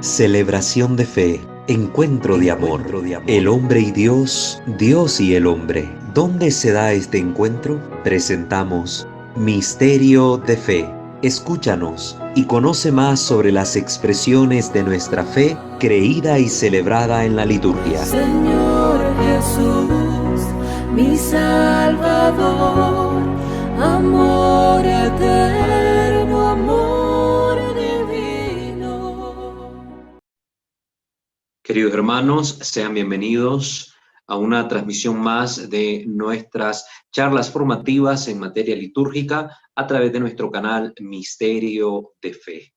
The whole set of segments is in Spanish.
Celebración de fe, encuentro de amor, el hombre y Dios, Dios y el hombre. ¿Dónde se da este encuentro? Presentamos Misterio de Fe. Escúchanos y conoce más sobre las expresiones de nuestra fe creída y celebrada en la liturgia. Señor Jesús, mi Salvador, amor eterno, amor divino. Queridos hermanos, sean bienvenidos a una transmisión más de nuestras charlas formativas en materia litúrgica a través de nuestro canal Misterio de Fe.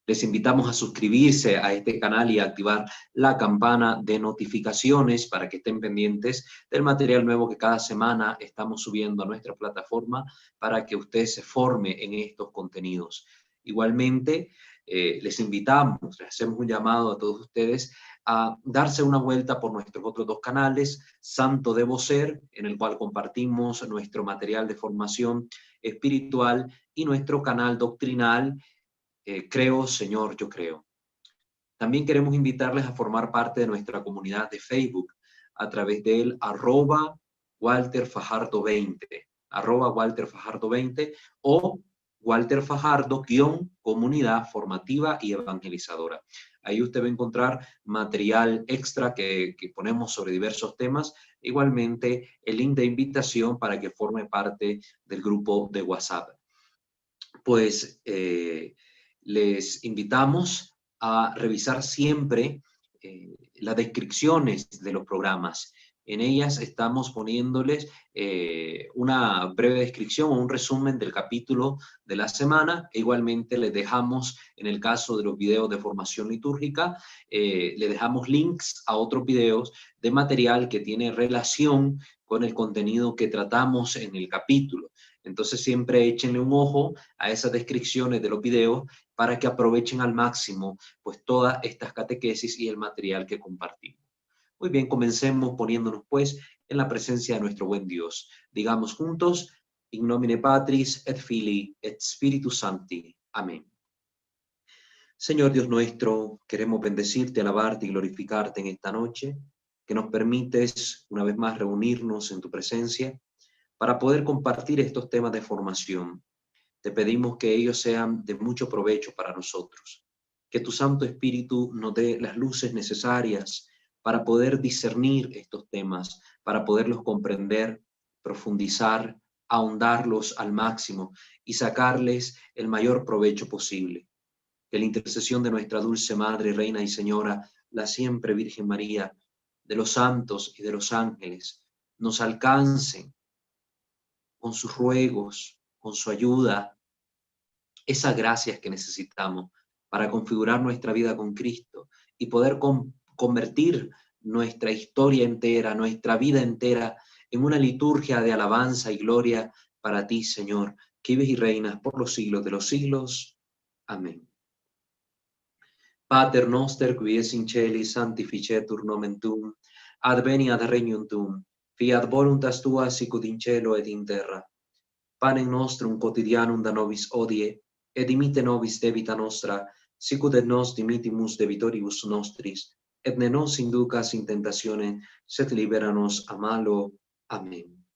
Les invitamos a suscribirse a este canal y a activar la campana de notificaciones para que estén pendientes del material nuevo que cada semana estamos subiendo a nuestra plataforma para que usted se forme en estos contenidos. Igualmente, les invitamos, les hacemos un llamado a todos ustedes a darse una vuelta por nuestros otros dos canales, Santo Debo Ser, en el cual compartimos nuestro material de formación espiritual, y nuestro canal doctrinal, Creo, Señor, yo creo. También queremos invitarles a formar parte de nuestra comunidad de Facebook a través del @WalterFajardo20, @WalterFajardo20 o Walter Fajardo _comunidad formativa y evangelizadora. Ahí usted va a encontrar material extra que ponemos sobre diversos temas. Igualmente el link de invitación para que forme parte del grupo de WhatsApp. Pues les invitamos a revisar siempre las descripciones de los programas. En ellas estamos poniéndoles una breve descripción o un resumen del capítulo de la semana. E igualmente les dejamos, en el caso de los videos de formación litúrgica, les dejamos links a otros videos de material que tiene relación con el contenido que tratamos en el capítulo. Entonces siempre échenle un ojo a esas descripciones de los videos para que aprovechen al máximo pues todas estas catequesis y el material que compartimos. Muy bien, comencemos poniéndonos pues en la presencia de nuestro buen Dios. Digamos juntos, in nomine Patris et Filii et Spiritus Sancti. Amén. Señor Dios nuestro, queremos bendecirte, alabarte y glorificarte en esta noche, que nos permites una vez más reunirnos en tu presencia para poder compartir estos temas de formación. Te pedimos que ellos sean de mucho provecho para nosotros, que tu Santo Espíritu nos dé las luces necesarias para poder discernir estos temas, para poderlos comprender, profundizar, ahondarlos al máximo y sacarles el mayor provecho posible. Que la intercesión de nuestra dulce Madre, Reina y Señora, la siempre Virgen María, de los santos y de los ángeles, nos alcancen con sus ruegos, con su ayuda, esas gracias que necesitamos para configurar nuestra vida con Cristo y poder convertir nuestra historia entera, nuestra vida entera, en una liturgia de alabanza y gloria para ti, Señor, que vives y reinas por los siglos de los siglos. Amén. Pater noster, qui es in celi, sanctificetur nomen tuum, adveniat regnum tuum, fiat voluntas tua sicut in cielo et in terra. Panem nostrum quotidianum da nobis hodie, et dimitte nobis debita nostra, sicut et nos dimittimus debitoribus nostris, et ne nos inducas in tentatione, sed libera nos a malo. Amén.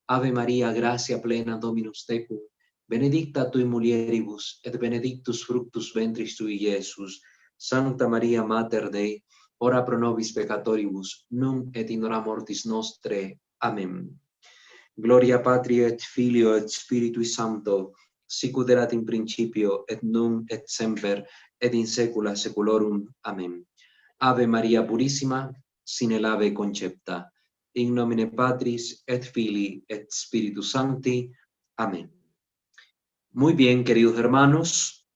Ave Maria, gratia plena, Dominus tecum, benedicta tui mulieribus, et benedictus fructus ventris tui, Iesus. Sancta Maria Mater Dei, ora pro nobis peccatoribus, nunc et in hora mortis nostre. Amén. Gloria Patri et Filio et Spiritui Sancto, sicut erat in principio, et nunc et semper, et in saecula saeculorum. Amén. Ave Maria Purissima, sine labeo concepta, in nomine Patris et Filii et Spiritus Sancti. Amén. Muy bien, queridos hermanos,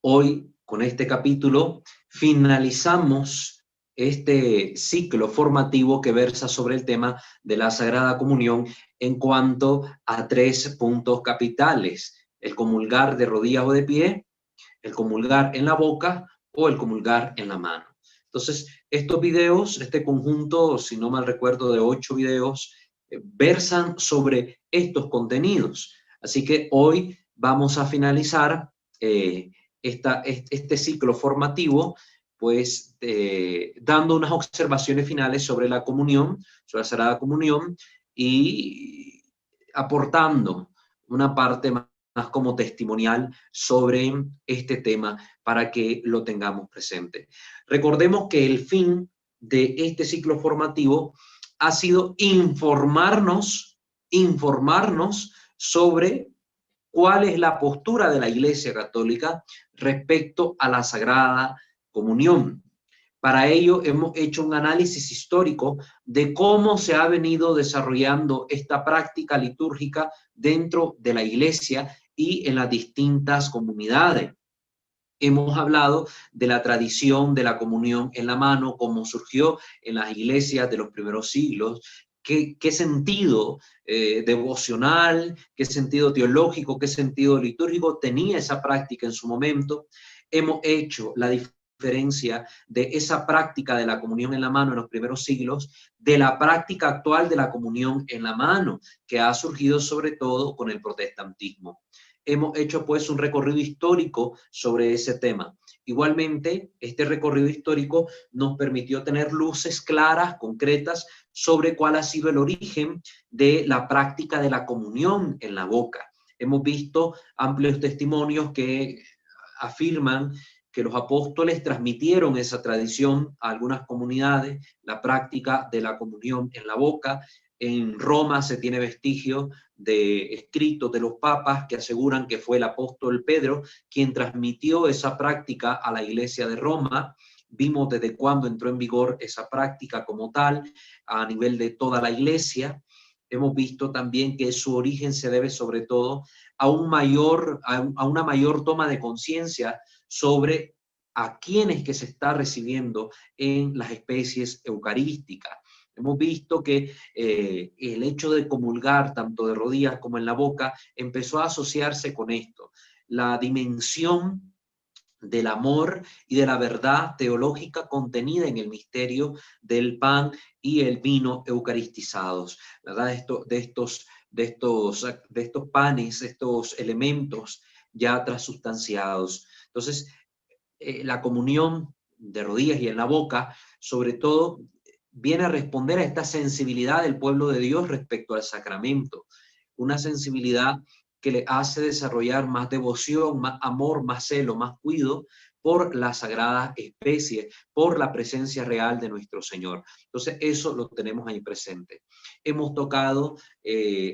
hoy con este capítulo finalizamos este ciclo formativo que versa sobre el tema de la Sagrada Comunión en cuanto a 3 puntos capitales: el comulgar de rodillas o de pie, el comulgar en la boca o el comulgar en la mano. Entonces, estos videos, este conjunto, si no mal recuerdo, de 8 videos, versan sobre estos contenidos. Así que hoy vamos a finalizar este ciclo formativo, pues dando unas observaciones finales sobre la comunión, sobre la Sagrada Comunión, y aportando una parte más como testimonial sobre este tema para que lo tengamos presente. Recordemos que el fin de este ciclo formativo ha sido informarnos sobre cuál es la postura de la Iglesia Católica respecto a la Sagrada Comunión. Para ello hemos hecho un análisis histórico de cómo se ha venido desarrollando esta práctica litúrgica dentro de la Iglesia y en las distintas comunidades. Hemos hablado de la tradición de la comunión en la mano, cómo surgió en las iglesias de los primeros siglos, qué sentido devocional, qué sentido teológico, qué sentido litúrgico tenía esa práctica en su momento. Hemos hecho la diferencia de esa práctica de la comunión en la mano en los primeros siglos de la práctica actual de la comunión en la mano, que ha surgido sobre todo con el protestantismo. Hemos hecho pues un recorrido histórico sobre ese tema. Igualmente, este recorrido histórico nos permitió tener luces claras, concretas, sobre cuál ha sido el origen de la práctica de la comunión en la boca. Hemos visto amplios testimonios que afirman que los apóstoles transmitieron esa tradición a algunas comunidades, la práctica de la comunión en la boca. En Roma se tiene vestigio de escritos de los papas que aseguran que fue el apóstol Pedro quien transmitió esa práctica a la iglesia de Roma. Vimos desde cuándo entró en vigor esa práctica como tal a nivel de toda la iglesia. Hemos visto también que su origen se debe sobre todo a una mayor toma de conciencia sobre a quiénes que se está recibiendo en las especies eucarísticas. Hemos visto que el hecho de comulgar tanto de rodillas como en la boca empezó a asociarse con esto, la dimensión del amor y de la verdad teológica contenida en el misterio del pan y el vino eucaristizados, ¿verdad? De estos panes, estos elementos ya transustanciados. Entonces, la comunión de rodillas y en la boca, sobre todo, viene a responder a esta sensibilidad del pueblo de Dios respecto al sacramento, una sensibilidad que le hace desarrollar más devoción, más amor, más celo, más cuidado por la sagrada especie, por la presencia real de nuestro Señor. Entonces, eso lo tenemos ahí presente. Hemos tocado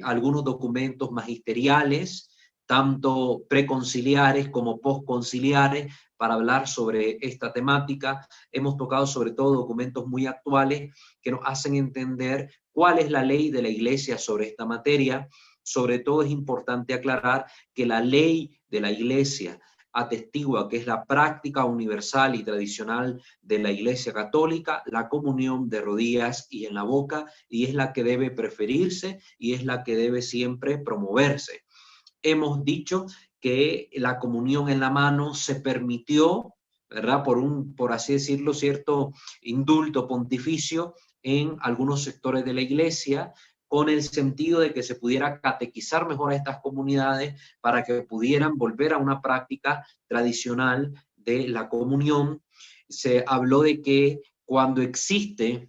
algunos documentos magisteriales, tanto preconciliares como postconciliares, para hablar sobre esta temática. Hemos tocado sobre todo documentos muy actuales que nos hacen entender cuál es la ley de la Iglesia sobre esta materia. Sobre todo es importante aclarar que la ley de la Iglesia atestigua que es la práctica universal y tradicional de la Iglesia Católica, la comunión de rodillas y en la boca, y es la que debe preferirse y es la que debe siempre promoverse. Hemos dicho que la comunión en la mano se permitió, ¿verdad? Por así decirlo, cierto indulto pontificio en algunos sectores de la Iglesia, con el sentido de que se pudiera catequizar mejor a estas comunidades para que pudieran volver a una práctica tradicional de la comunión. Se habló de que cuando existe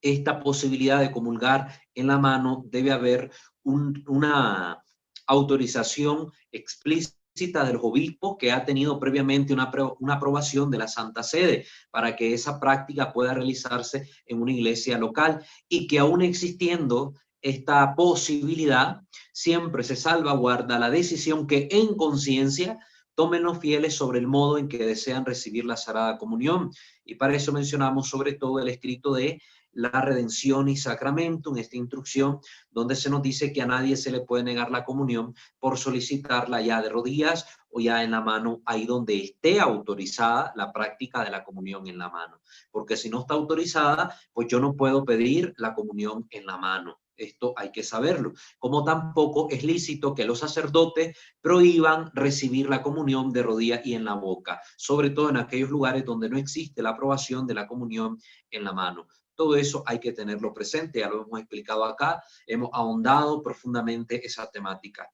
esta posibilidad de comulgar en la mano, debe haber una autorización explícita de los obispos que ha tenido previamente una aprobación de la Santa Sede para que esa práctica pueda realizarse en una iglesia local, y que aún existiendo esta posibilidad, siempre se salvaguarda la decisión que en conciencia tomen los fieles sobre el modo en que desean recibir la Sagrada Comunión. Y para eso mencionamos sobre todo el escrito de la redención y sacramento, en esta instrucción, donde se nos dice que a nadie se le puede negar la comunión por solicitarla ya de rodillas o ya en la mano, ahí donde esté autorizada la práctica de la comunión en la mano. Porque si no está autorizada, pues yo no puedo pedir la comunión en la mano. Esto hay que saberlo. Como tampoco es lícito que los sacerdotes prohíban recibir la comunión de rodillas y en la boca, sobre todo en aquellos lugares donde no existe la aprobación de la comunión en la mano. Todo eso hay que tenerlo presente, ya lo hemos explicado acá, hemos ahondado profundamente esa temática.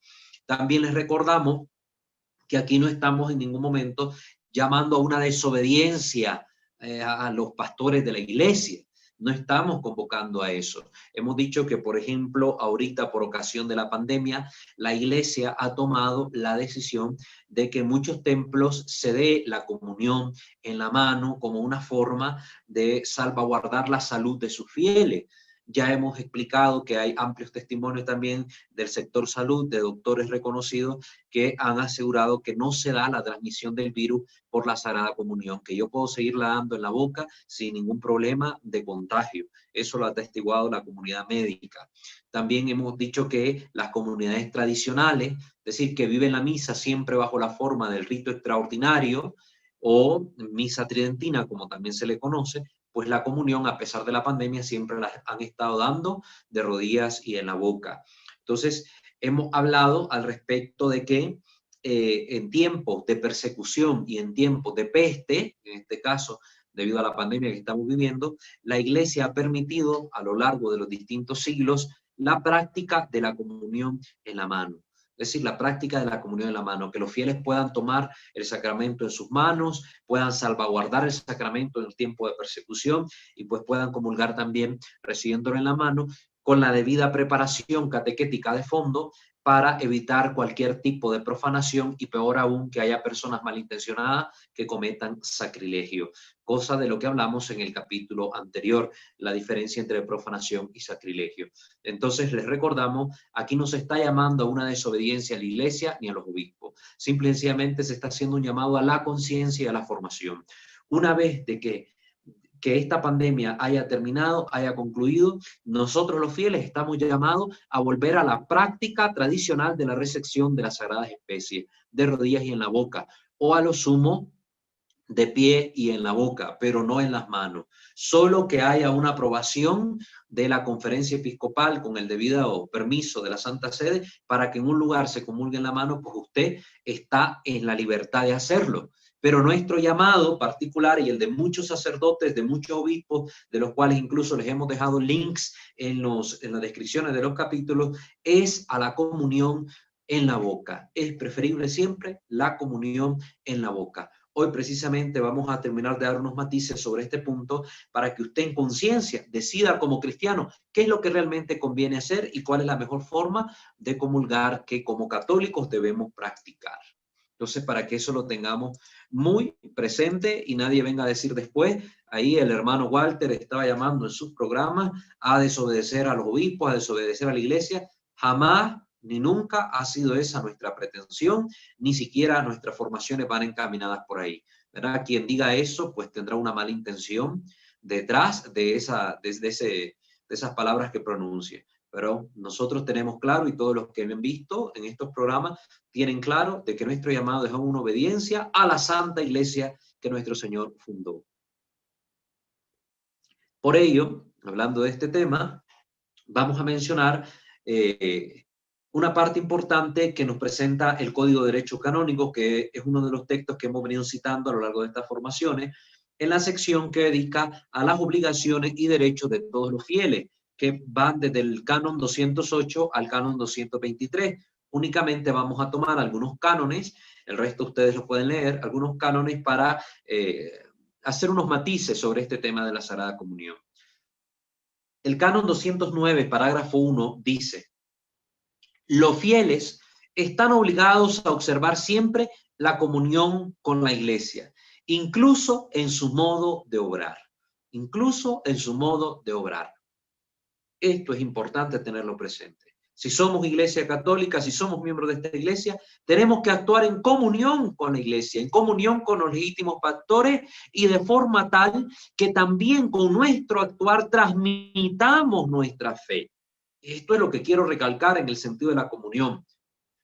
También les recordamos que aquí no estamos en ningún momento llamando a una desobediencia a los pastores de la iglesia. No estamos convocando a eso. Hemos dicho que, por ejemplo, ahorita por ocasión de la pandemia, la iglesia ha tomado la decisión de que en muchos templos se dé la comunión en la mano como una forma de salvaguardar la salud de sus fieles. Ya hemos explicado que hay amplios testimonios también del sector salud, de doctores reconocidos que han asegurado que no se da la transmisión del virus por la Sagrada Comunión, que yo puedo seguirla dando en la boca sin ningún problema de contagio. Eso lo ha atestiguado la comunidad médica. También hemos dicho que las comunidades tradicionales, es decir, que viven la misa siempre bajo la forma del rito extraordinario o misa tridentina, como también se le conoce, pues la comunión, a pesar de la pandemia, siempre la han estado dando de rodillas y en la boca. Entonces, hemos hablado al respecto de que en tiempos de persecución y en tiempos de peste, en este caso, debido a la pandemia que estamos viviendo, la Iglesia ha permitido a lo largo de los distintos siglos la práctica de la comunión en la mano. Es decir, la práctica de la comunión en la mano, que los fieles puedan tomar el sacramento en sus manos, puedan salvaguardar el sacramento en el tiempo de persecución y pues puedan comulgar también recibiéndolo en la mano con la debida preparación catequética de fondo para evitar cualquier tipo de profanación y peor aún que haya personas malintencionadas que cometan sacrilegio, cosa de lo que hablamos en el capítulo anterior, la diferencia entre profanación y sacrilegio. Entonces les recordamos, aquí no se está llamando a una desobediencia a la iglesia ni a los obispos, simple y sencillamente se está haciendo un llamado a la conciencia y a la formación. Una vez de que esta pandemia haya terminado, haya concluido, nosotros los fieles estamos llamados a volver a la práctica tradicional de la recepción de las sagradas especies, de rodillas y en la boca, o a lo sumo de pie y en la boca, pero no en las manos. Solo que haya una aprobación de la conferencia episcopal con el debido permiso de la Santa Sede para que en un lugar se comulgue en la mano, pues usted está en la libertad de hacerlo. Pero nuestro llamado particular y el de muchos sacerdotes, de muchos obispos, de los cuales incluso les hemos dejado links en las descripciones de los capítulos, es a la comunión en la boca. Es preferible siempre la comunión en la boca. Hoy precisamente vamos a terminar de dar unos matices sobre este punto para que usted en conciencia decida como cristiano qué es lo que realmente conviene hacer y cuál es la mejor forma de comulgar que como católicos debemos practicar. Entonces, para que eso lo tengamos muy presente y nadie venga a decir después, ahí el hermano Walter estaba llamando en sus programas a desobedecer a los obispos, a desobedecer a la iglesia. Jamás ni nunca ha sido esa nuestra pretensión, ni siquiera nuestras formaciones van encaminadas por ahí, ¿verdad? Quien diga eso, pues tendrá una mala intención detrás de esas palabras que pronuncia. Pero nosotros tenemos claro, y todos los que me han visto en estos programas tienen claro de que nuestro llamado es a una obediencia a la Santa Iglesia que nuestro Señor fundó. Por ello, hablando de este tema, vamos a mencionar una parte importante que nos presenta el Código de Derecho Canónico, que es uno de los textos que hemos venido citando a lo largo de estas formaciones, en la sección que dedica a las obligaciones y derechos de todos los fieles, que van desde el canon 208 al canon 223. Únicamente vamos a tomar algunos cánones, el resto ustedes lo pueden leer, algunos cánones para hacer unos matices sobre este tema de la Sagrada Comunión. El canon 209, parágrafo 1, dice: los fieles están obligados a observar siempre la comunión con la iglesia, incluso en su modo de obrar. Incluso en su modo de obrar. Esto es importante tenerlo presente. Si somos iglesia católica, si somos miembros de esta iglesia, tenemos que actuar en comunión con la iglesia, en comunión con los legítimos pastores y de forma tal que también con nuestro actuar transmitamos nuestra fe. Esto es lo que quiero recalcar en el sentido de la comunión.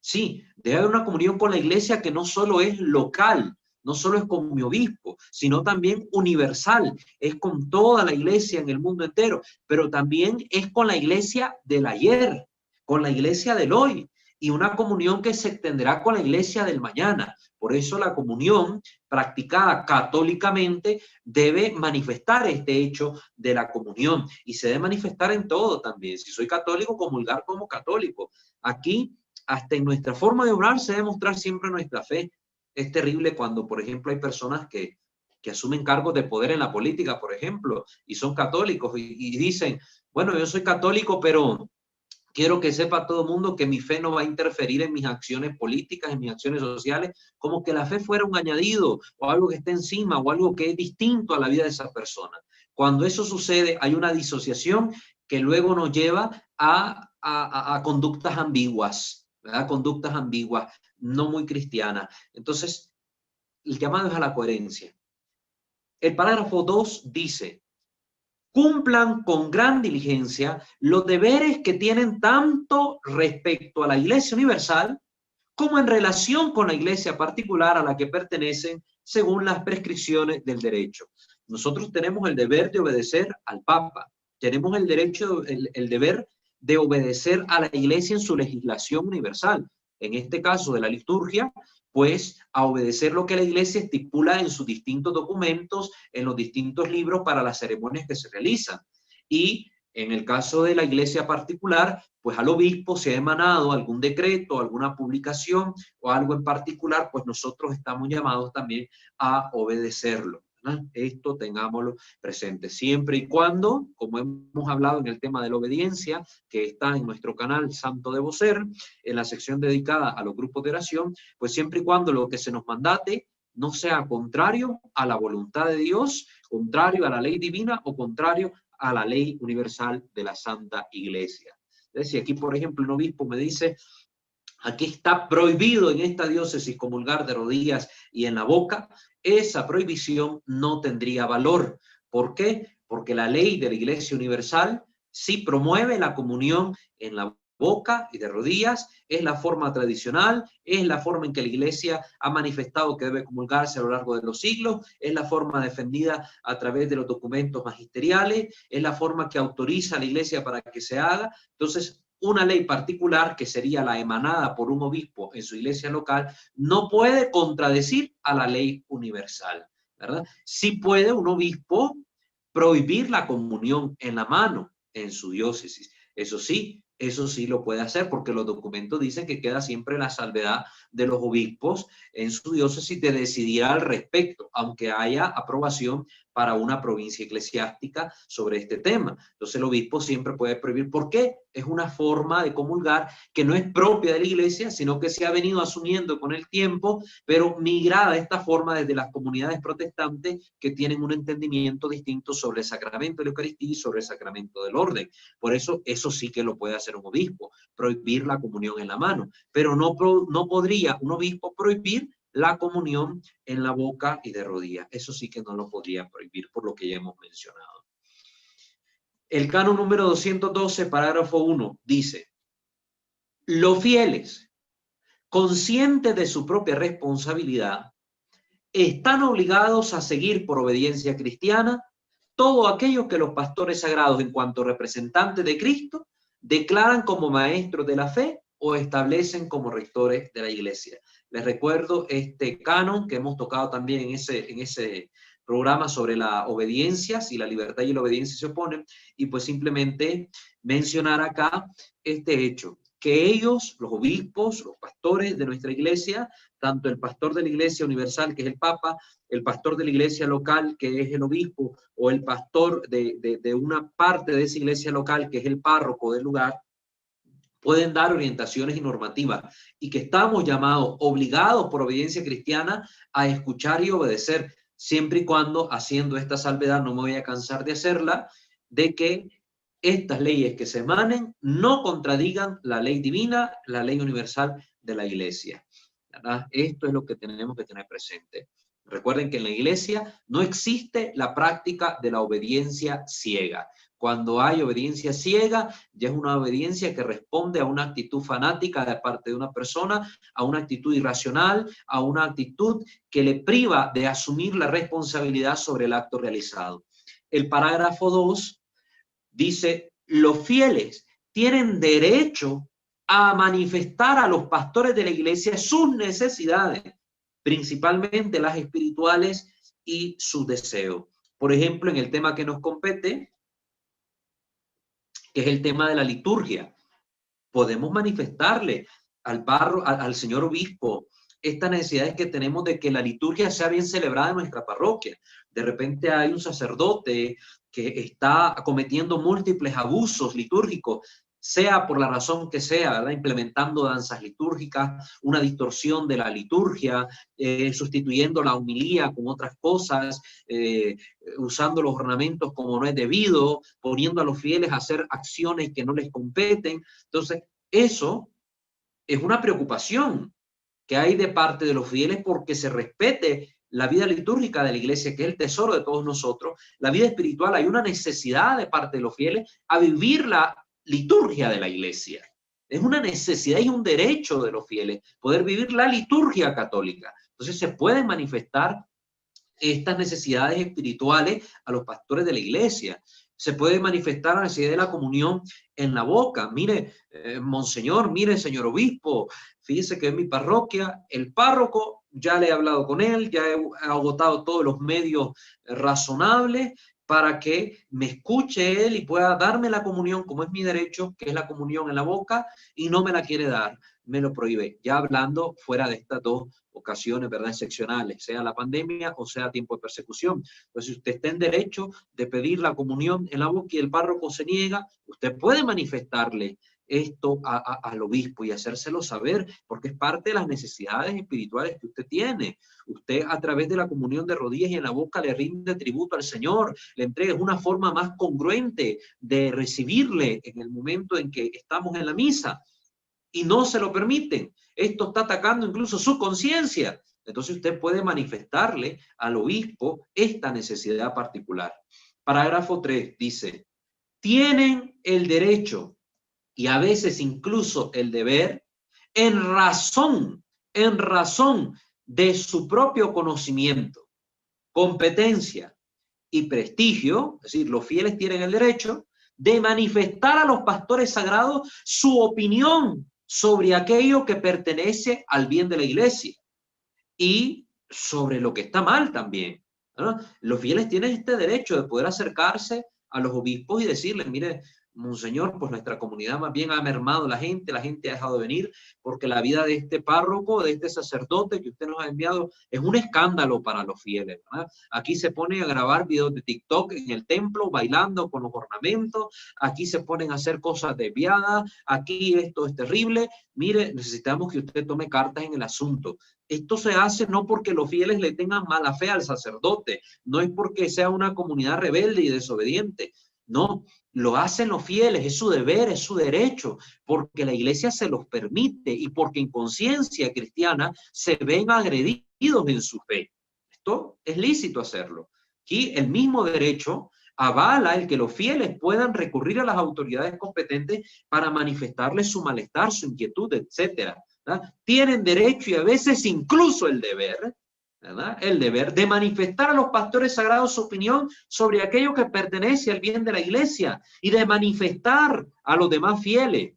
Sí, debe haber una comunión con la iglesia que no solo es local, no solo es con mi obispo, sino también universal, es con toda la iglesia en el mundo entero, pero también es con la iglesia del ayer, con la iglesia del hoy, y una comunión que se extenderá con la iglesia del mañana. Por eso la comunión practicada católicamente debe manifestar este hecho de la comunión, y se debe manifestar en todo también. Si soy católico, comulgar como católico. Aquí hasta en nuestra forma de obrar se debe mostrar siempre nuestra fe. Es terrible cuando, por ejemplo, hay personas que asumen cargos de poder en la política, por ejemplo, y son católicos y dicen, bueno, yo soy católico, pero quiero que sepa todo el mundo que mi fe no va a interferir en mis acciones políticas, en mis acciones sociales, como que la fe fuera un añadido o algo que esté encima o algo que es distinto a la vida de esa persona. Cuando eso sucede, hay una disociación que luego nos lleva a conductas ambiguas, ¿verdad? Conductas ambiguas, no muy cristianas. Entonces, el llamado es a la coherencia. El parágrafo 2 dice, cumplan con gran diligencia los deberes que tienen tanto respecto a la Iglesia Universal como en relación con la Iglesia particular a la que pertenecen según las prescripciones del derecho. Nosotros tenemos el deber de obedecer al Papa, tenemos el derecho, el deber de obedecer a la Iglesia en su legislación universal. En este caso de la liturgia, pues a obedecer lo que la Iglesia estipula en sus distintos documentos, en los distintos libros para las ceremonias que se realizan. Y en el caso de la Iglesia particular, pues al obispo se ha emanado algún decreto, alguna publicación o algo en particular, pues nosotros estamos llamados también a obedecerlo. Esto tengámoslo presente siempre y cuando, como hemos hablado en el tema de la obediencia, que está en nuestro canal Santo Debo Ser, en la sección dedicada a los grupos de oración, pues siempre y cuando lo que se nos mandate no sea contrario a la voluntad de Dios, contrario a la ley divina o contrario a la ley universal de la Santa Iglesia. Es decir, aquí, por ejemplo, un obispo me dice, aquí está prohibido en esta diócesis comulgar de rodillas y en la boca, esa prohibición no tendría valor. ¿Por qué? Porque la ley de la Iglesia Universal sí promueve la comunión en la boca y de rodillas, es la forma tradicional, es la forma en que la Iglesia ha manifestado que debe comulgarse a lo largo de los siglos, es la forma defendida a través de los documentos magisteriales, es la forma que autoriza a la Iglesia para que se haga. Entonces, una ley particular, que sería la emanada por un obispo en su iglesia local, no puede contradecir a la ley universal, ¿verdad? Sí puede un obispo prohibir la comunión en la mano en su diócesis. Eso sí lo puede hacer porque los documentos dicen que queda siempre la salvedad de los obispos en su diócesis de decidir al respecto, aunque haya aprobación para una provincia eclesiástica sobre este tema. Entonces el obispo siempre puede prohibir. ¿Por qué? Es una forma de comulgar que no es propia de la iglesia, sino que se ha venido asumiendo con el tiempo, pero migrada esta forma desde las comunidades protestantes que tienen un entendimiento distinto sobre el sacramento de la Eucaristía y sobre el sacramento del orden. Por eso sí que lo puede hacer un obispo, prohibir la comunión en la mano, pero no podría un obispo prohibir la comunión en la boca y de rodillas. Eso sí que no lo podría prohibir por lo que ya hemos mencionado. El canon número 212, parágrafo 1, dice, los fieles, conscientes de su propia responsabilidad, están obligados a seguir por obediencia cristiana todo aquello que los pastores sagrados en cuanto representantes de Cristo declaran como maestros de la fe o establecen como rectores de la iglesia. Les recuerdo este canon que hemos tocado también en ese programa sobre la obediencia, si la libertad y la obediencia se oponen, y pues simplemente mencionar acá este hecho, que ellos, los obispos, los pastores de nuestra iglesia, tanto el pastor de la iglesia universal, que es el Papa, el pastor de la iglesia local, que es el obispo, o el pastor de una parte de esa iglesia local, que es el párroco del lugar, pueden dar orientaciones y normativas, y que estamos llamados, obligados por obediencia cristiana, a escuchar y obedecer, siempre y cuando, haciendo esta salvedad, no me voy a cansar de hacerla, de que estas leyes que se emanen no contradigan la ley divina, la ley universal de la iglesia, ¿verdad? Esto es lo que tenemos que tener presente. Recuerden que en la iglesia no existe la práctica de la obediencia ciega. Cuando hay obediencia ciega, ya es una obediencia que responde a una actitud fanática de parte de una persona, a una actitud irracional, a una actitud que le priva de asumir la responsabilidad sobre el acto realizado. El parágrafo 2 dice, los fieles tienen derecho a manifestar a los pastores de la iglesia sus necesidades, principalmente las espirituales y sus deseos. Por ejemplo, en el tema que nos compete, que es el tema de la liturgia, podemos manifestarle al señor obispo, estas necesidades que tenemos de que la liturgia sea bien celebrada en nuestra parroquia. De repente hay un sacerdote que está cometiendo múltiples abusos litúrgicos, sea por la razón que sea, ¿verdad? Implementando danzas litúrgicas, una distorsión de la liturgia, sustituyendo la homilía con otras cosas, usando los ornamentos como no es debido, poniendo a los fieles a hacer acciones que no les competen. Entonces, eso es una preocupación que hay de parte de los fieles porque se respete la vida litúrgica de la iglesia, que es el tesoro de todos nosotros. La vida espiritual, hay una necesidad de parte de los fieles a vivir la liturgia de la iglesia. Es una necesidad y un derecho de los fieles poder vivir la liturgia católica. Entonces se pueden manifestar estas necesidades espirituales a los pastores de la iglesia. Se puede manifestar la necesidad de la comunión en la boca. Mire, monseñor, mire, señor obispo, fíjese que en mi parroquia, el párroco, ya le he hablado con él, ya he agotado todos los medios razonables para que me escuche él y pueda darme la comunión, como es mi derecho, que es la comunión en la boca, y no me la quiere dar, me lo prohíbe. Ya hablando fuera de estas dos ocasiones, ¿verdad?, excepcionales, sea la pandemia o sea tiempo de persecución. Entonces, si usted está en derecho de pedir la comunión en la boca y el párroco se niega, usted puede manifestarle esto al obispo y hacérselo saber, porque es parte de las necesidades espirituales que usted tiene. Usted, a través de la comunión de rodillas y en la boca, le rinde tributo al Señor, le entrega una forma más congruente de recibirle en el momento en que estamos en la misa, y no se lo permiten. Esto está atacando incluso su conciencia. Entonces usted puede manifestarle al obispo esta necesidad particular. Parágrafo 3 dice: tienen el derecho y a veces incluso el deber, en razón de su propio conocimiento, competencia y prestigio, es decir, los fieles tienen el derecho de manifestar a los pastores sagrados su opinión sobre aquello que pertenece al bien de la iglesia y sobre lo que está mal también, ¿no? Los fieles tienen este derecho de poder acercarse a los obispos y decirles: mire, monseñor, pues nuestra comunidad más bien ha mermado la gente ha dejado de venir porque la vida de este párroco, de este sacerdote que usted nos ha enviado, es un escándalo para los fieles, ¿verdad? Aquí se ponen a grabar videos de TikTok en el templo, bailando con los ornamentos, aquí se ponen a hacer cosas desviadas, aquí esto es terrible. Mire, necesitamos que usted tome cartas en el asunto. Esto se hace no porque los fieles le tengan mala fe al sacerdote, no es porque sea una comunidad rebelde y desobediente, no, lo hacen los fieles, es su deber, es su derecho, porque la iglesia se los permite y porque en conciencia cristiana se ven agredidos en su fe. Esto es lícito hacerlo. Aquí el mismo derecho avala el que los fieles puedan recurrir a las autoridades competentes para manifestarles su malestar, su inquietud, etcétera, ¿verdad? Tienen derecho y a veces incluso el deber, ¿verdad?, el deber de manifestar a los pastores sagrados su opinión sobre aquello que pertenece al bien de la iglesia y de manifestar a los demás fieles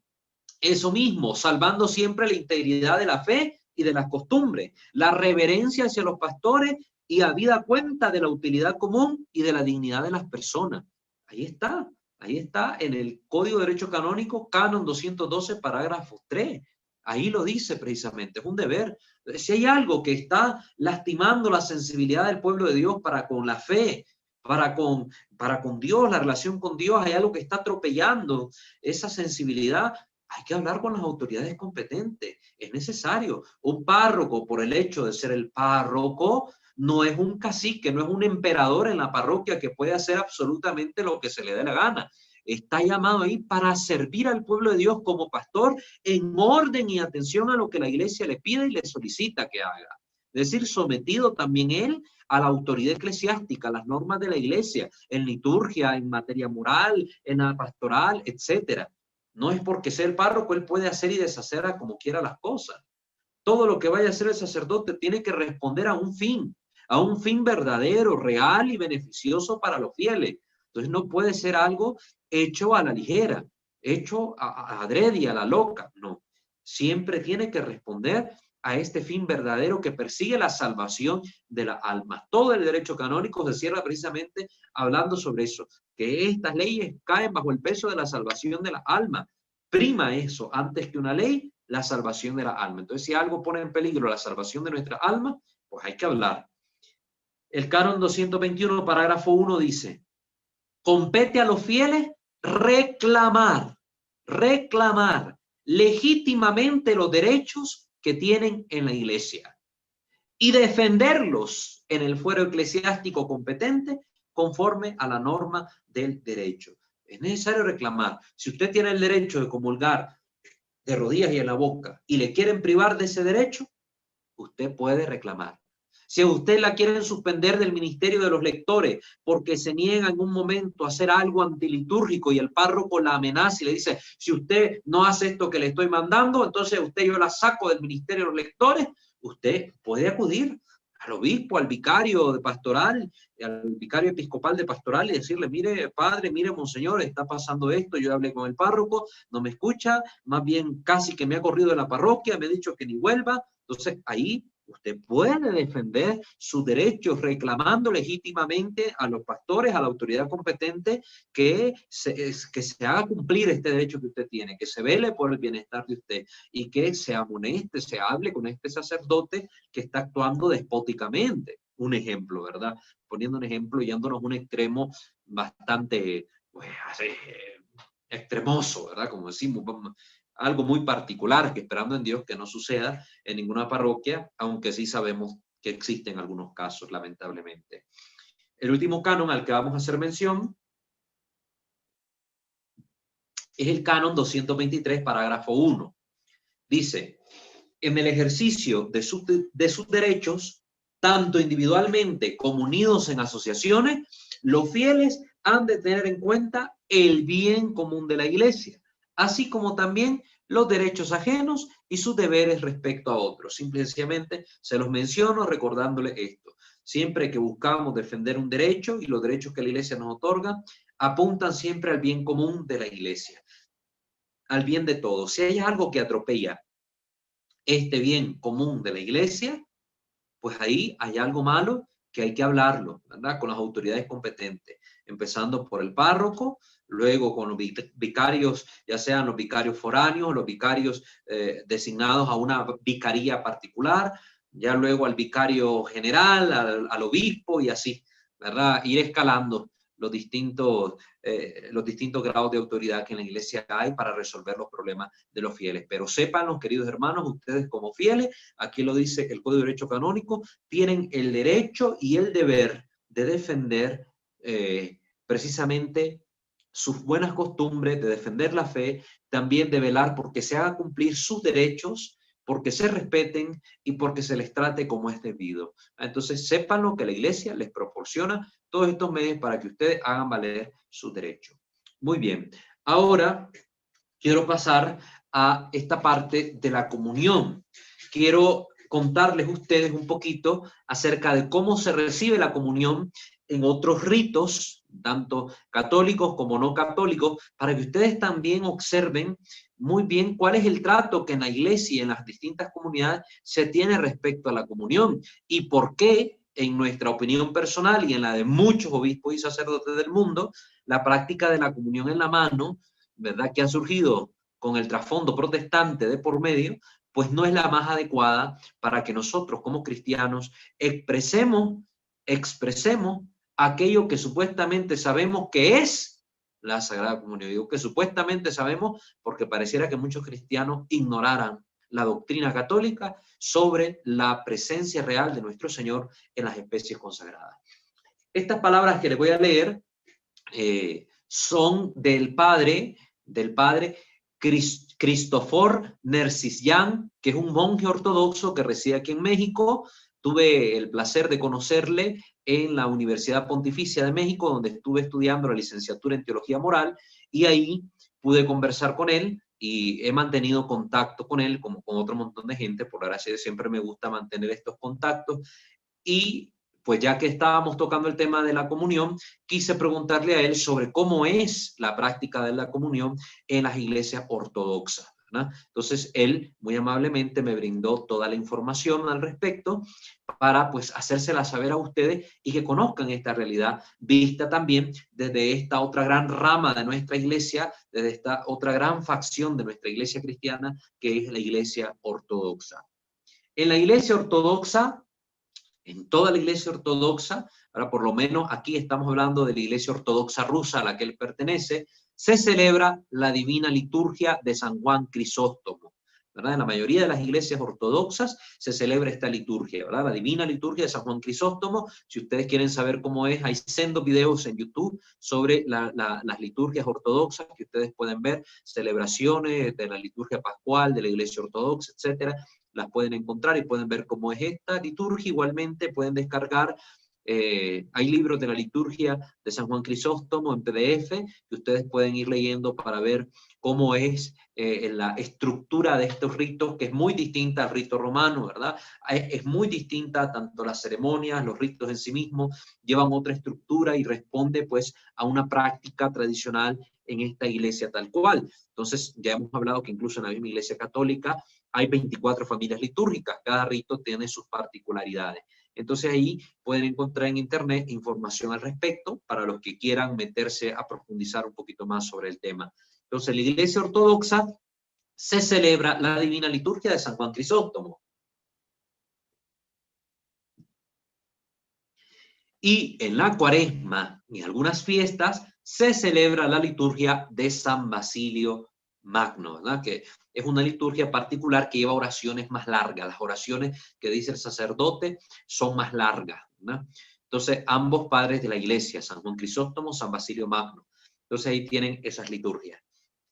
eso mismo, salvando siempre la integridad de la fe y de las costumbres, la reverencia hacia los pastores y habida cuenta de la utilidad común y de la dignidad de las personas. Ahí está en el Código de Derecho Canónico, Canon 212, parágrafo 3. Ahí lo dice precisamente, es un deber. Si hay algo que está lastimando la sensibilidad del pueblo de Dios para con la fe, para con Dios, la relación con Dios, hay algo que está atropellando esa sensibilidad, hay que hablar con las autoridades competentes. Es necesario. Un párroco, por el hecho de ser el párroco, no es un cacique, no es un emperador en la parroquia que puede hacer absolutamente lo que se le dé la gana. Está llamado ahí para servir al pueblo de Dios como pastor en orden y atención a lo que la iglesia le pide y le solicita que haga. Es decir, sometido también él a la autoridad eclesiástica, a las normas de la iglesia, en liturgia, en materia moral, en la pastoral, etcétera. No es porque sea el párroco, él puede hacer y deshacer a como quiera las cosas. Todo lo que vaya a hacer el sacerdote tiene que responder a un fin verdadero, real y beneficioso para los fieles. Entonces no puede ser algo hecho a la ligera, hecho a adrede, a la loca. No, siempre tiene que responder a este fin verdadero que persigue la salvación de la alma. Todo el derecho canónico se cierra precisamente hablando sobre eso, que estas leyes caen bajo el peso de la salvación de la alma. Prima eso antes que una ley la salvación de la alma. Entonces, si algo pone en peligro la salvación de nuestra alma, pues hay que hablar. El canon 221, parágrafo 1 dice: compete a los fieles reclamar legítimamente los derechos que tienen en la iglesia y defenderlos en el fuero eclesiástico competente conforme a la norma del derecho. Es necesario reclamar. Si usted tiene el derecho de comulgar de rodillas y en la boca y le quieren privar de ese derecho, usted puede reclamar. Si a usted la quieren suspender del ministerio de los lectores porque se niega en un momento a hacer algo antilitúrgico y el párroco la amenaza y le dice: si usted no hace esto que le estoy mandando, entonces yo la saco del ministerio de los lectores, usted puede acudir al obispo, al vicario de pastoral, al vicario episcopal de pastoral y decirle: mire, padre, mire, monseñor, está pasando esto, yo hablé con el párroco, no me escucha, más bien casi que me ha corrido de la parroquia, me ha dicho que ni vuelva. Entonces ahí usted puede defender sus derechos reclamando legítimamente a los pastores, a la autoridad competente, que se haga cumplir este derecho que usted tiene, que se vele por el bienestar de usted y que se amoneste, se hable con este sacerdote que está actuando despóticamente. Un ejemplo, ¿verdad? Poniendo un ejemplo, yéndonos a un extremo bastante, pues, así, extremoso, ¿verdad? Como decimos, algo muy particular, que esperando en Dios que no suceda en ninguna parroquia, aunque sí sabemos que existen algunos casos, lamentablemente. El último canon al que vamos a hacer mención es el canon 223, parágrafo 1. Dice: en el ejercicio de sus derechos, tanto individualmente como unidos en asociaciones, los fieles han de tener en cuenta el bien común de la iglesia, así como también los derechos ajenos y sus deberes respecto a otros. Simple y sencillamente se los menciono recordándole esto. Siempre que buscamos defender un derecho y los derechos que la iglesia nos otorga, apuntan siempre al bien común de la iglesia, al bien de todos. Si hay algo que atropella este bien común de la iglesia, pues ahí hay algo malo que hay que hablarlo, ¿verdad? Con las autoridades competentes, empezando por el párroco, luego con los vicarios, ya sean los vicarios foráneos, los vicarios designados a una vicaría particular, ya luego al vicario general, al obispo y así, ¿verdad? Ir escalando los distintos grados de autoridad que en la iglesia hay para resolver los problemas de los fieles. Pero sépanlo, queridos hermanos, ustedes como fieles, aquí lo dice el Código de Derecho Canónico, tienen el derecho y el deber de defender precisamente sus buenas costumbres, de defender la fe, también de velar porque se hagan cumplir sus derechos, porque se respeten y porque se les trate como es debido. Entonces, sépanlo que la iglesia les proporciona todos estos medios para que ustedes hagan valer sus derechos. Muy bien. Ahora quiero pasar a esta parte de la comunión. Quiero contarles a ustedes un poquito acerca de cómo se recibe la comunión en otros ritos, tanto católicos como no católicos, para que ustedes también observen muy bien cuál es el trato que en la iglesia y en las distintas comunidades se tiene respecto a la comunión y por qué, en nuestra opinión personal y en la de muchos obispos y sacerdotes del mundo, la práctica de la comunión en la mano, ¿verdad?, que ha surgido con el trasfondo protestante de por medio, pues no es la más adecuada para que nosotros como cristianos expresemos aquello que supuestamente sabemos que es la Sagrada Comunión. Digo que supuestamente sabemos porque pareciera que muchos cristianos ignoraran la doctrina católica sobre la presencia real de nuestro Señor en las especies consagradas. Estas palabras que les voy a leer son del padre Christopher Nersisian, que es un monje ortodoxo que reside aquí en México. Tuve el placer de conocerle en la Universidad Pontificia de México, donde estuve estudiando la licenciatura en Teología Moral, y ahí pude conversar con él y he mantenido contacto con él, como con otro montón de gente. Por la gracia de siempre me gusta mantener estos contactos. Y pues ya que estábamos tocando el tema de la comunión, quise preguntarle a él sobre cómo es la práctica de la comunión en las iglesias ortodoxas, ¿verdad? Entonces, él muy amablemente me brindó toda la información al respecto para, pues, hacérsela saber a ustedes y que conozcan esta realidad vista también desde esta otra gran rama de nuestra iglesia, desde esta otra gran facción de nuestra iglesia cristiana, que es la iglesia ortodoxa. En la iglesia ortodoxa, en toda la iglesia ortodoxa, ahora por lo menos aquí estamos hablando de la iglesia ortodoxa rusa a la que él pertenece, se celebra la divina liturgia de San Juan Crisóstomo, ¿verdad? En la mayoría de las iglesias ortodoxas se celebra esta liturgia, ¿verdad? La divina liturgia de San Juan Crisóstomo. Si ustedes quieren saber cómo es, hay sendos videos en YouTube sobre las liturgias ortodoxas que ustedes pueden ver, celebraciones de la liturgia pascual, de la iglesia ortodoxa, etcétera. Las pueden encontrar y pueden ver cómo es esta liturgia. Igualmente pueden descargar, hay libros de la liturgia de San Juan Crisóstomo en PDF que ustedes pueden ir leyendo para ver cómo es la estructura de estos ritos, que es muy distinta al rito romano, ¿verdad? Es muy distinta tanto las ceremonias, los ritos en sí mismos, llevan otra estructura y responde pues a una práctica tradicional en esta iglesia tal cual. Entonces, ya hemos hablado que incluso en la misma iglesia católica hay 24 familias litúrgicas, cada rito tiene sus particularidades. Entonces ahí pueden encontrar en internet información al respecto para los que quieran meterse a profundizar un poquito más sobre el tema. Entonces la iglesia ortodoxa se celebra la divina liturgia de San Juan Crisóstomo. Y en la cuaresma y algunas fiestas se celebra la liturgia de San Basilio Magno, ¿verdad? Que es una liturgia particular que lleva oraciones más largas. Las oraciones que dice el sacerdote son más largas, ¿verdad? Entonces, ambos padres de la iglesia, San Juan Crisóstomo, San Basilio Magno. Entonces, ahí tienen esas liturgias.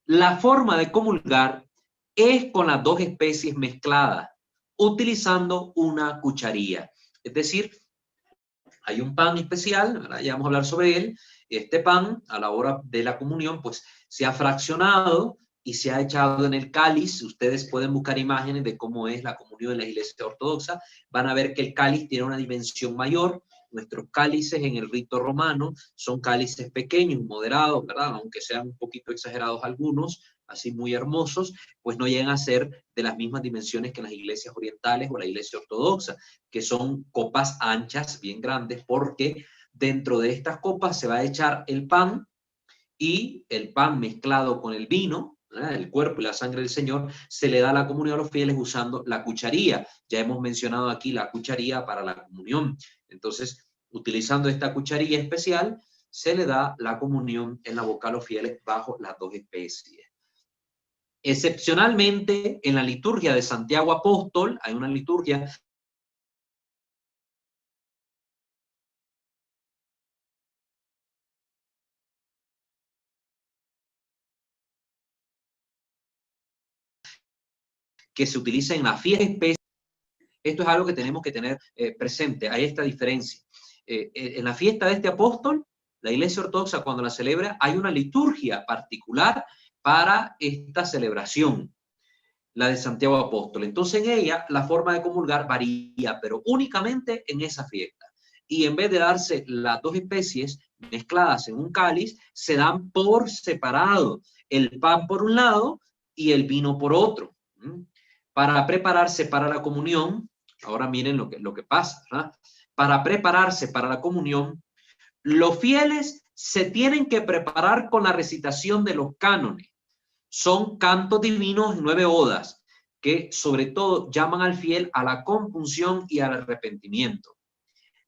La forma de comulgar es con las dos especies mezcladas, utilizando una cucharilla. Es decir, hay un pan especial, ¿verdad? Ya vamos a hablar sobre él. Este pan, a la hora de la comunión, pues se ha fraccionado y se ha echado en el cáliz. Ustedes pueden buscar imágenes de cómo es la comunión en la iglesia ortodoxa. Van a ver que el cáliz tiene una dimensión mayor. Nuestros cálices en el rito romano son cálices pequeños, moderados, ¿verdad? Aunque sean un poquito exagerados algunos, así muy hermosos, pues no llegan a ser de las mismas dimensiones que en las iglesias orientales o la iglesia ortodoxa, que son copas anchas, bien grandes, porque dentro de estas copas se va a echar el pan y el pan mezclado con el vino, el cuerpo y la sangre del Señor, se le da la comunión a los fieles usando la cucharilla. Ya hemos mencionado aquí la cucharilla para la comunión. Entonces, utilizando esta cucharilla especial, se le da la comunión en la boca a los fieles bajo las dos especies. Excepcionalmente, en la liturgia de Santiago Apóstol, hay una liturgia que se utiliza en la fiesta especie. Esto es algo que tenemos que tener presente. Hay esta diferencia. En la fiesta de este apóstol, la iglesia ortodoxa cuando la celebra, hay una liturgia particular para esta celebración, la de Santiago Apóstol. Entonces en ella la forma de comulgar varía, pero únicamente en esa fiesta. Y en vez de darse las dos especies mezcladas en un cáliz, se dan por separado el pan por un lado y el vino por otro. Para prepararse para la comunión, ahora miren lo que pasa, ¿verdad? Para prepararse para la comunión, los fieles se tienen que preparar con la recitación de los cánones. Son cantos divinos en 9 odas que sobre todo llaman al fiel a la compunción y al arrepentimiento.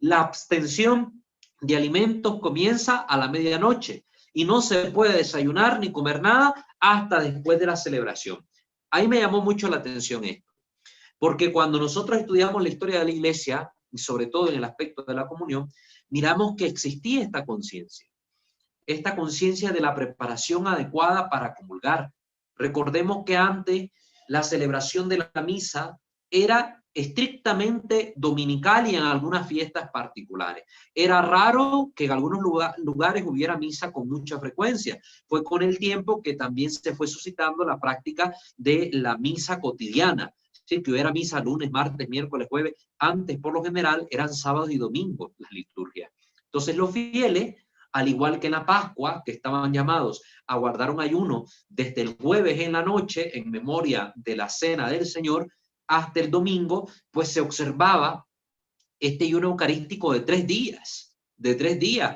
La abstención de alimentos comienza a la medianoche y no se puede desayunar ni comer nada hasta después de la celebración. Ahí me llamó mucho la atención esto, porque cuando nosotros estudiamos la historia de la iglesia, y sobre todo en el aspecto de la comunión, miramos que existía esta conciencia de la preparación adecuada para comulgar. Recordemos que antes la celebración de la misa era estrictamente dominical y en algunas fiestas particulares. Era raro que en algunos lugares hubiera misa con mucha frecuencia. Fue con el tiempo que también se fue suscitando la práctica de la misa cotidiana. Sí, que hubiera misa lunes, martes, miércoles, jueves. Antes, por lo general, eran sábados y domingos las liturgias. Entonces, los fieles, al igual que en la Pascua, que estaban llamados a guardar un ayuno desde el jueves en la noche, en memoria de la cena del Señor, hasta el domingo, pues se observaba este ayuno eucarístico de 3 días,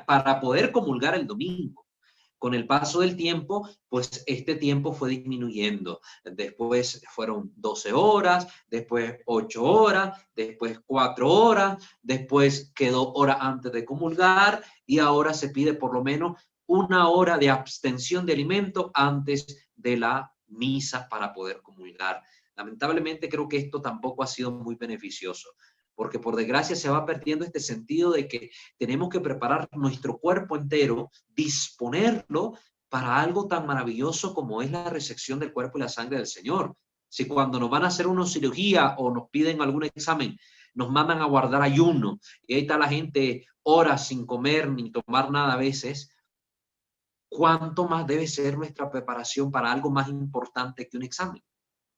para poder comulgar el domingo. Con el paso del tiempo, pues este tiempo fue disminuyendo. Después fueron 12 horas, después 8 horas, después 4 horas, después quedó hora antes de comulgar y ahora se pide por lo menos 1 hora de abstención de alimento antes de la misa para poder comulgar. Lamentablemente creo que esto tampoco ha sido muy beneficioso, porque por desgracia se va perdiendo este sentido de que tenemos que preparar nuestro cuerpo entero, disponerlo para algo tan maravilloso como es la recepción del cuerpo y la sangre del Señor. Si cuando nos van a hacer una cirugía o nos piden algún examen, nos mandan a guardar ayuno, y ahí está la gente horas sin comer ni tomar nada a veces, ¿cuánto más debe ser nuestra preparación para algo más importante que un examen?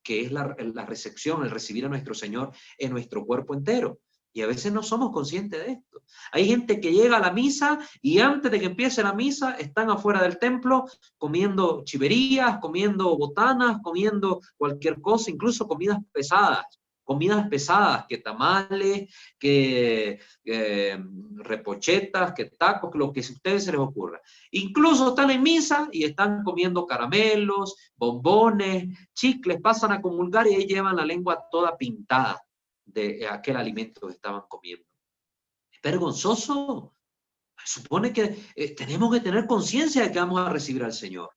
Que es la recepción, el recibir a nuestro Señor en nuestro cuerpo entero. Y a veces no somos conscientes de esto. Hay gente que llega a la misa y antes de que empiece la misa están afuera del templo comiendo chiverías, comiendo botanas, comiendo cualquier cosa, incluso comidas pesadas, que tamales, que repochetas, que tacos, que lo que a ustedes se les ocurra. Incluso están en misa y están comiendo caramelos, bombones, chicles, pasan a comulgar y ahí llevan la lengua toda pintada de aquel alimento que estaban comiendo. Es vergonzoso. Supone que tenemos que tener conciencia de que vamos a recibir al Señor.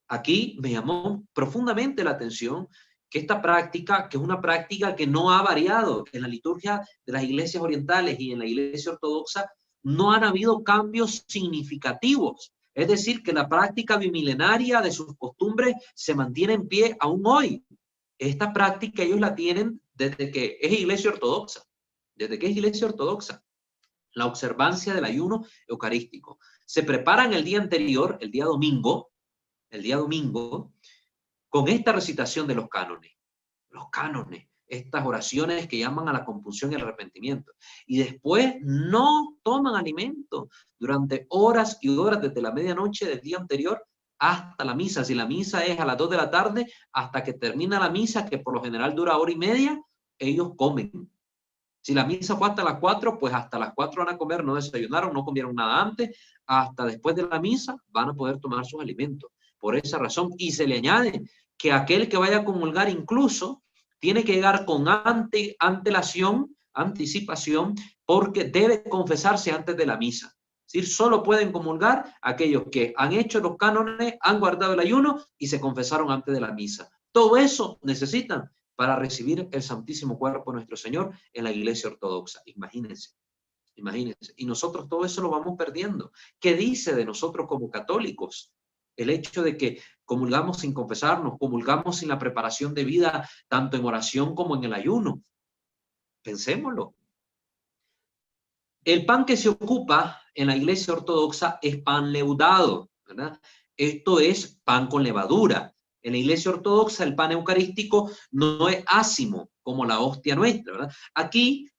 Aquí me llamó profundamente la atención que esta práctica, que es una práctica que no ha variado en la liturgia de las iglesias orientales y en la iglesia ortodoxa, no han habido cambios significativos. Es decir, que la práctica bimilenaria de sus costumbres se mantiene en pie aún hoy. Esta práctica ellos la tienen desde que es iglesia ortodoxa. Desde que es iglesia ortodoxa. La observancia del ayuno eucarístico. Se preparan el día anterior, el día domingo, con esta recitación de los cánones, estas oraciones que llaman a la compunción y al arrepentimiento. Y después no toman alimento durante horas y horas desde la medianoche del día anterior hasta la misa. Si la misa es a las 2 de la tarde, hasta que termina la misa, que por lo general dura 1 hora y media, ellos comen. Si la misa fue hasta las 4, pues hasta las 4 van a comer, no desayunaron, no comieron nada antes, hasta después de la misa van a poder tomar sus alimentos. Por esa razón, y se le añade que aquel que vaya a comulgar incluso tiene que llegar con anticipación, porque debe confesarse antes de la misa. Es decir, solo pueden comulgar aquellos que han hecho los cánones, han guardado el ayuno y se confesaron antes de la misa. Todo eso necesitan para recibir el Santísimo Cuerpo de nuestro Señor en la Iglesia Ortodoxa. Imagínense. Y nosotros todo eso lo vamos perdiendo. ¿Qué dice de nosotros como católicos? El hecho de que comulgamos sin confesarnos, comulgamos sin la preparación de vida, tanto en oración como en el ayuno. Pensémoslo. El pan que se ocupa en la iglesia ortodoxa es pan leudado, ¿verdad? Esto es pan con levadura. En la iglesia ortodoxa el pan eucarístico no es ácimo como la hostia nuestra, ¿verdad? Aquí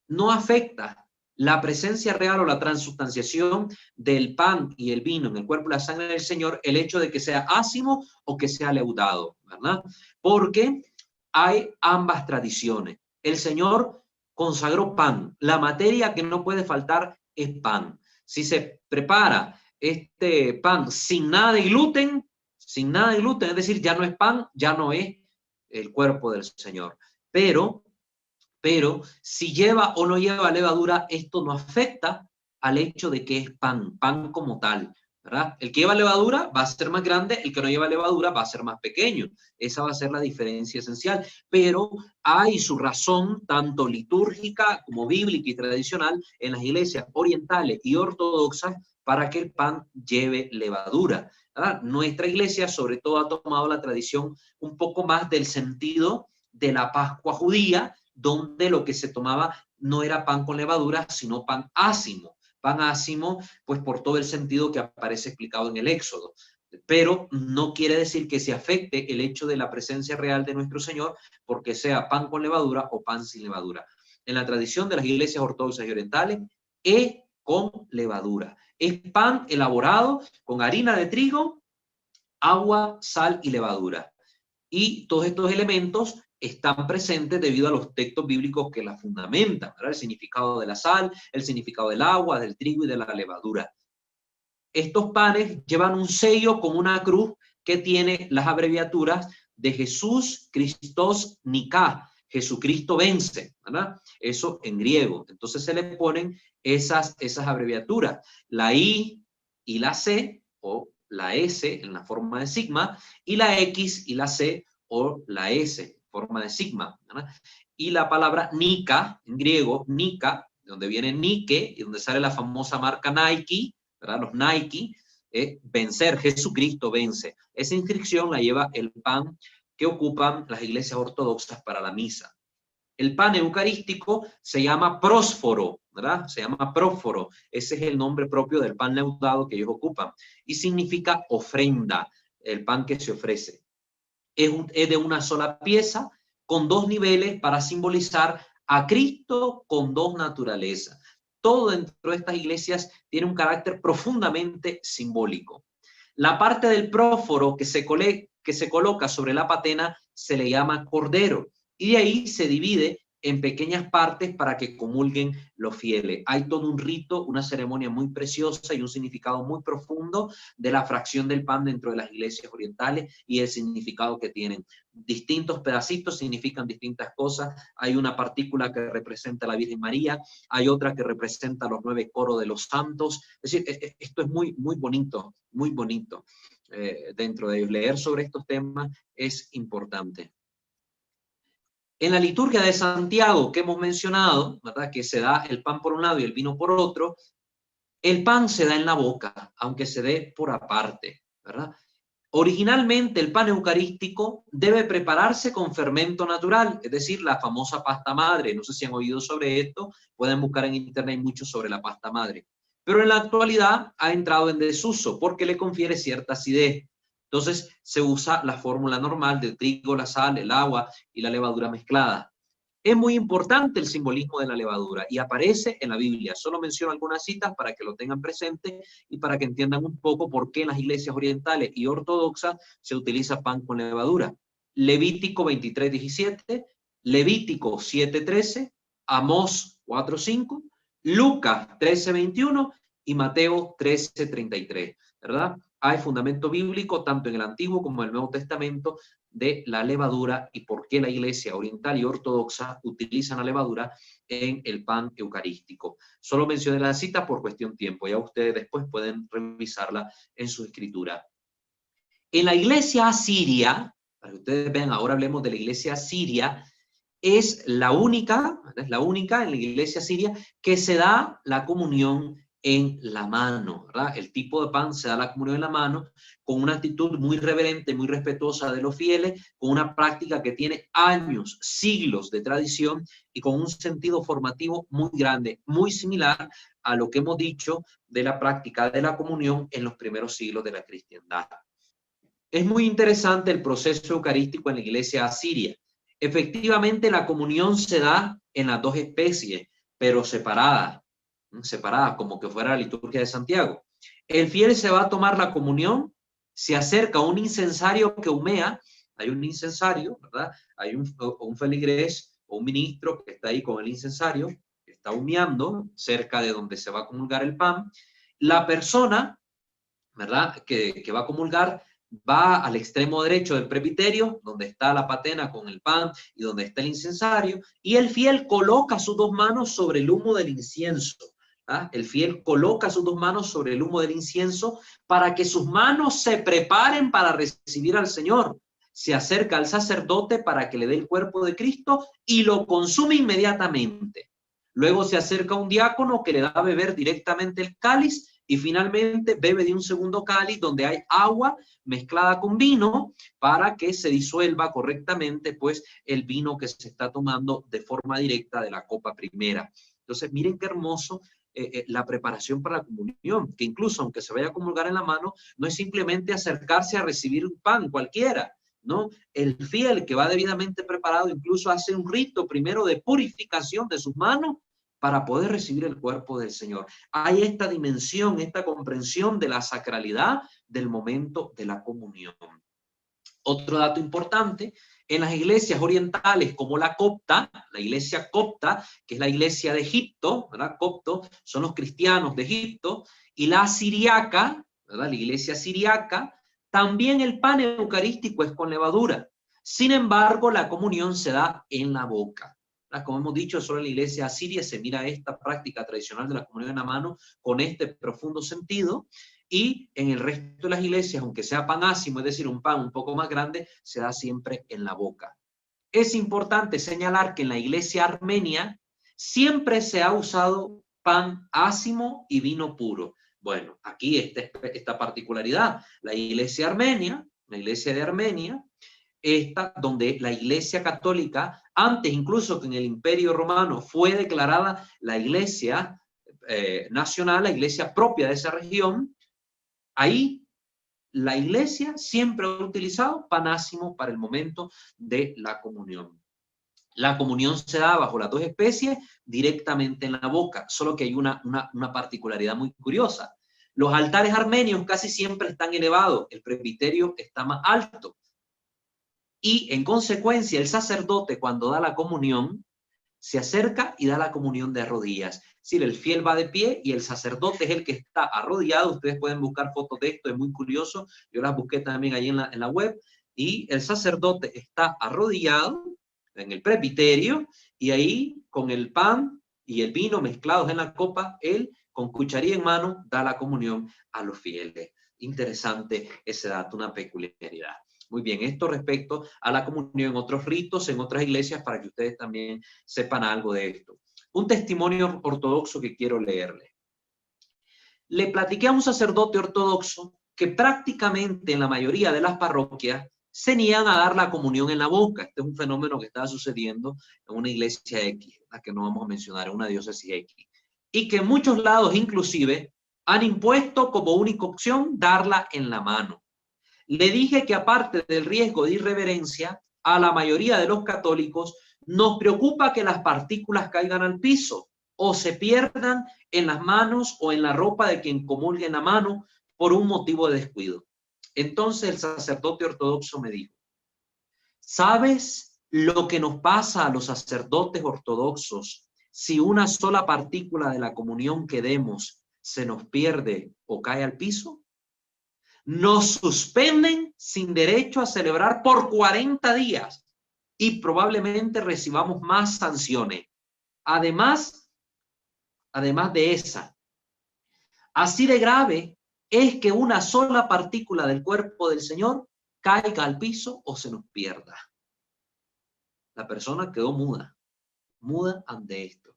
no afecta la presencia real o la transustanciación del pan y el vino en el cuerpo y la sangre del Señor, el hecho de que sea ácimo o que sea leudado, ¿verdad? Porque hay ambas tradiciones. El Señor consagró pan. La materia que no puede faltar es pan. Si se prepara este pan sin nada de gluten, es decir, ya no es pan, ya no es el cuerpo del Señor. Pero si lleva o no lleva levadura, esto no afecta al hecho de que es pan como tal, ¿verdad? El que lleva levadura va a ser más grande, el que no lleva levadura va a ser más pequeño. Esa va a ser la diferencia esencial, pero hay su razón, tanto litúrgica como bíblica y tradicional, en las iglesias orientales y ortodoxas, para que el pan lleve levadura, ¿verdad? Nuestra iglesia sobre todo ha tomado la tradición un poco más del sentido de la Pascua judía, donde lo que se tomaba no era pan con levadura, sino pan ácimo. Pan ácimo, pues por todo el sentido que aparece explicado en el Éxodo. Pero no quiere decir que se afecte el hecho de la presencia real de nuestro Señor, porque sea pan con levadura o pan sin levadura. En la tradición de las iglesias ortodoxas y orientales, es con levadura. Es pan elaborado con harina de trigo, agua, sal y levadura. Y todos estos elementos están presentes debido a los textos bíblicos que la fundamentan, ¿verdad? El significado de la sal, el significado del agua, del trigo y de la levadura. Estos panes llevan un sello con una cruz que tiene las abreviaturas de Jesús, Christos, Nika, Jesucristo vence, ¿verdad? Eso en griego. Entonces se le ponen esas abreviaturas, la I y la C, o la S en la forma de sigma, y la X y la C, o la S, forma de sigma, ¿verdad? Y la palabra Nika, en griego, Nika, de donde viene Nike, y donde sale la famosa marca Nike, ¿verdad? Los Nike, vencer, Jesucristo vence. Esa inscripción la lleva el pan que ocupan las iglesias ortodoxas para la misa. El pan eucarístico se llama prósforo, ¿verdad? Se llama prósforo. Ese es el nombre propio del pan leudado que ellos ocupan. Y significa ofrenda, el pan que se ofrece. Es de una sola pieza, con dos niveles para simbolizar a Cristo con dos naturalezas. Todo dentro de estas iglesias tiene un carácter profundamente simbólico. La parte del prósforo que se coloca sobre la patena se le llama cordero, y de ahí se divide en pequeñas partes para que comulguen los fieles. Hay todo un rito, una ceremonia muy preciosa y un significado muy profundo de la fracción del pan dentro de las iglesias orientales y el significado que tienen. Distintos pedacitos significan distintas cosas. Hay una partícula que representa a la Virgen María, hay otra que representa los 9 coros de los santos. Es decir, esto es muy, muy bonito, muy bonito. Dentro de ellos, leer sobre estos temas es importante. En la liturgia de Santiago que hemos mencionado, ¿verdad? Que se da el pan por un lado y el vino por otro, el pan se da en la boca, aunque se dé por aparte, ¿verdad? Originalmente el pan eucarístico debe prepararse con fermento natural, es decir, la famosa pasta madre. No sé si han oído sobre esto, pueden buscar en internet mucho sobre la pasta madre. Pero en la actualidad ha entrado en desuso porque le confiere cierta acidez. Entonces se usa la fórmula normal del trigo, la sal, el agua y la levadura mezclada. Es muy importante el simbolismo de la levadura y aparece en la Biblia. Solo menciono algunas citas para que lo tengan presente y para que entiendan un poco por qué en las iglesias orientales y ortodoxas se utiliza pan con levadura. Levítico 23:17, Levítico 7:13, Amós 4:5, Lucas 13:21 y Mateo 13:33, ¿verdad? Hay fundamento bíblico tanto en el Antiguo como en el Nuevo Testamento de la levadura y por qué la iglesia oriental y ortodoxa utilizan la levadura en el pan eucarístico. Solo mencioné la cita por cuestión de tiempo, ya ustedes después pueden revisarla en su escritura. En la iglesia asiria, para que ustedes vean, ahora hablemos de la iglesia asiria, es la única en la iglesia asiria que se da la comunión en la mano, ¿verdad? El tipo de pan se da la comunión en la mano con una actitud muy reverente, muy respetuosa de los fieles, con una práctica que tiene años, siglos de tradición y con un sentido formativo muy grande, muy similar a lo que hemos dicho de la práctica de la comunión en los primeros siglos de la cristiandad. Es muy interesante el proceso eucarístico en la iglesia asiria. Efectivamente, la comunión se da en las dos especies, pero separadas, como que fuera la liturgia de Santiago. El fiel se va a tomar la comunión, se acerca a un incensario que humea, hay un incensario, ¿verdad? Hay un feligrés o un ministro que está ahí con el incensario, que está humeando cerca de donde se va a comulgar el pan. La persona, ¿verdad? Que va a comulgar va al extremo derecho del presbiterio, donde está la patena con el pan y donde está el incensario, y el fiel coloca sus dos manos sobre el humo del incienso. ¿Ah? El fiel coloca sus dos manos sobre el humo del incienso para que sus manos se preparen para recibir al Señor. Se acerca al sacerdote para que le dé el cuerpo de Cristo y lo consume inmediatamente. Luego se acerca un diácono que le da a beber directamente el cáliz y finalmente bebe de un segundo cáliz donde hay agua mezclada con vino para que se disuelva correctamente pues el vino que se está tomando de forma directa de la copa primera. Entonces miren qué hermoso la preparación para la comunión, que incluso aunque se vaya a comulgar en la mano, no es simplemente acercarse a recibir un pan cualquiera, ¿no? El fiel que va debidamente preparado incluso hace un rito primero de purificación de sus manos para poder recibir el cuerpo del Señor. Hay esta dimensión, esta comprensión de la sacralidad del momento de la comunión. Otro dato importante, en las iglesias orientales como la copta, la iglesia copta, que es la iglesia de Egipto, ¿verdad? Copto son los cristianos de Egipto, y la siriaca, ¿verdad? La iglesia siriaca, también el pan eucarístico es con levadura. Sin embargo, la comunión se da en la boca. Como hemos dicho, solo en la iglesia asiria se mira esta práctica tradicional de la comunión en la mano con este profundo sentido. Y en el resto de las iglesias, aunque sea pan ácimo, es decir, un pan un poco más grande, se da siempre en la boca. Es importante señalar que en la iglesia armenia siempre se ha usado pan ácimo y vino puro. Bueno, aquí esta particularidad. La iglesia armenia, la iglesia de Armenia, esta donde la iglesia católica, antes incluso que en el Imperio Romano, fue declarada la iglesia nacional, la iglesia propia de esa región. Ahí la iglesia siempre ha utilizado pan ácimo para el momento de la comunión. La comunión se da bajo las dos especies directamente en la boca, solo que hay una particularidad muy curiosa. Los altares armenios casi siempre están elevados, el presbiterio está más alto. Y en consecuencia el sacerdote cuando da la comunión se acerca y da la comunión de rodillas. Es decir, el fiel va de pie y el sacerdote es el que está arrodillado. Ustedes pueden buscar fotos de esto, es muy curioso. Yo las busqué también ahí en la web. Y el sacerdote está arrodillado en el presbiterio y ahí con el pan y el vino mezclados en la copa, él con cucharilla en mano da la comunión a los fieles. Interesante ese dato, una peculiaridad. Muy bien, esto respecto a la comunión en otros ritos, en otras iglesias, para que ustedes también sepan algo de esto. Un testimonio ortodoxo que quiero leerle. Le platiqué a un sacerdote ortodoxo que prácticamente en la mayoría de las parroquias se niegan a dar la comunión en la boca. Este es un fenómeno que está sucediendo en una iglesia X, la que no vamos a mencionar, en una diócesis X. Y que en muchos lados inclusive han impuesto como única opción darla en la mano. Le dije que aparte del riesgo de irreverencia, a la mayoría de los católicos nos preocupa que las partículas caigan al piso o se pierdan en las manos o en la ropa de quien comulgue en la mano por un motivo de descuido. Entonces el sacerdote ortodoxo me dijo, ¿sabes lo que nos pasa a los sacerdotes ortodoxos si una sola partícula de la comunión que demos se nos pierde o cae al piso? Nos suspenden sin derecho a celebrar por 40 días y probablemente recibamos más sanciones. Además de esa, así de grave es que una sola partícula del cuerpo del Señor caiga al piso o se nos pierda. La persona quedó muda ante esto.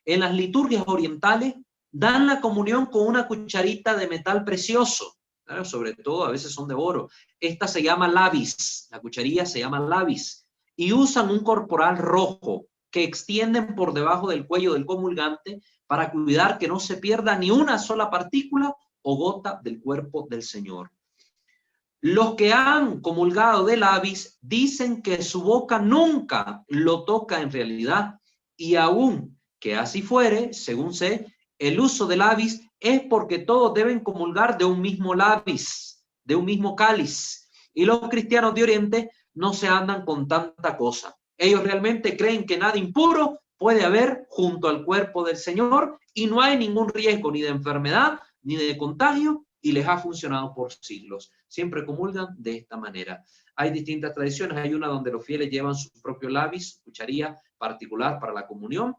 En las liturgias orientales dan la comunión con una cucharita de metal precioso. Claro, sobre todo a veces son de oro. Esta se llama lavis, la cucharilla se llama lavis, y usan un corporal rojo que extienden por debajo del cuello del comulgante para cuidar que no se pierda ni una sola partícula o gota del cuerpo del Señor. Los que han comulgado de lavis dicen que su boca nunca lo toca en realidad, y aún que así fuere, según sé, el uso de lavis es porque todos deben comulgar de un mismo lavis, de un mismo cáliz. Y los cristianos de Oriente no se andan con tanta cosa. Ellos realmente creen que nada impuro puede haber junto al cuerpo del Señor y no hay ningún riesgo ni de enfermedad ni de contagio y les ha funcionado por siglos. Siempre comulgan de esta manera. Hay distintas tradiciones. Hay una donde los fieles llevan su propio lavis, cucharilla particular para la comunión,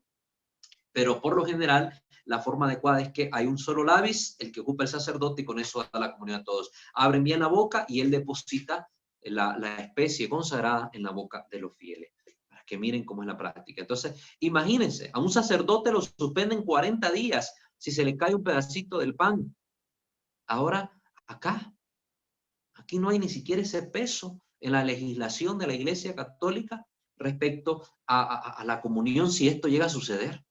pero por lo general la forma adecuada es que hay un solo lavis, el que ocupa el sacerdote, y con eso da la comunión a todos. Abren bien la boca y él deposita la especie consagrada en la boca de los fieles, para que miren cómo es la práctica. Entonces, imagínense, a un sacerdote lo suspenden 40 días si se le cae un pedacito del pan. Ahora, aquí no hay ni siquiera ese peso en la legislación de la Iglesia Católica respecto a la comunión si esto llega a suceder,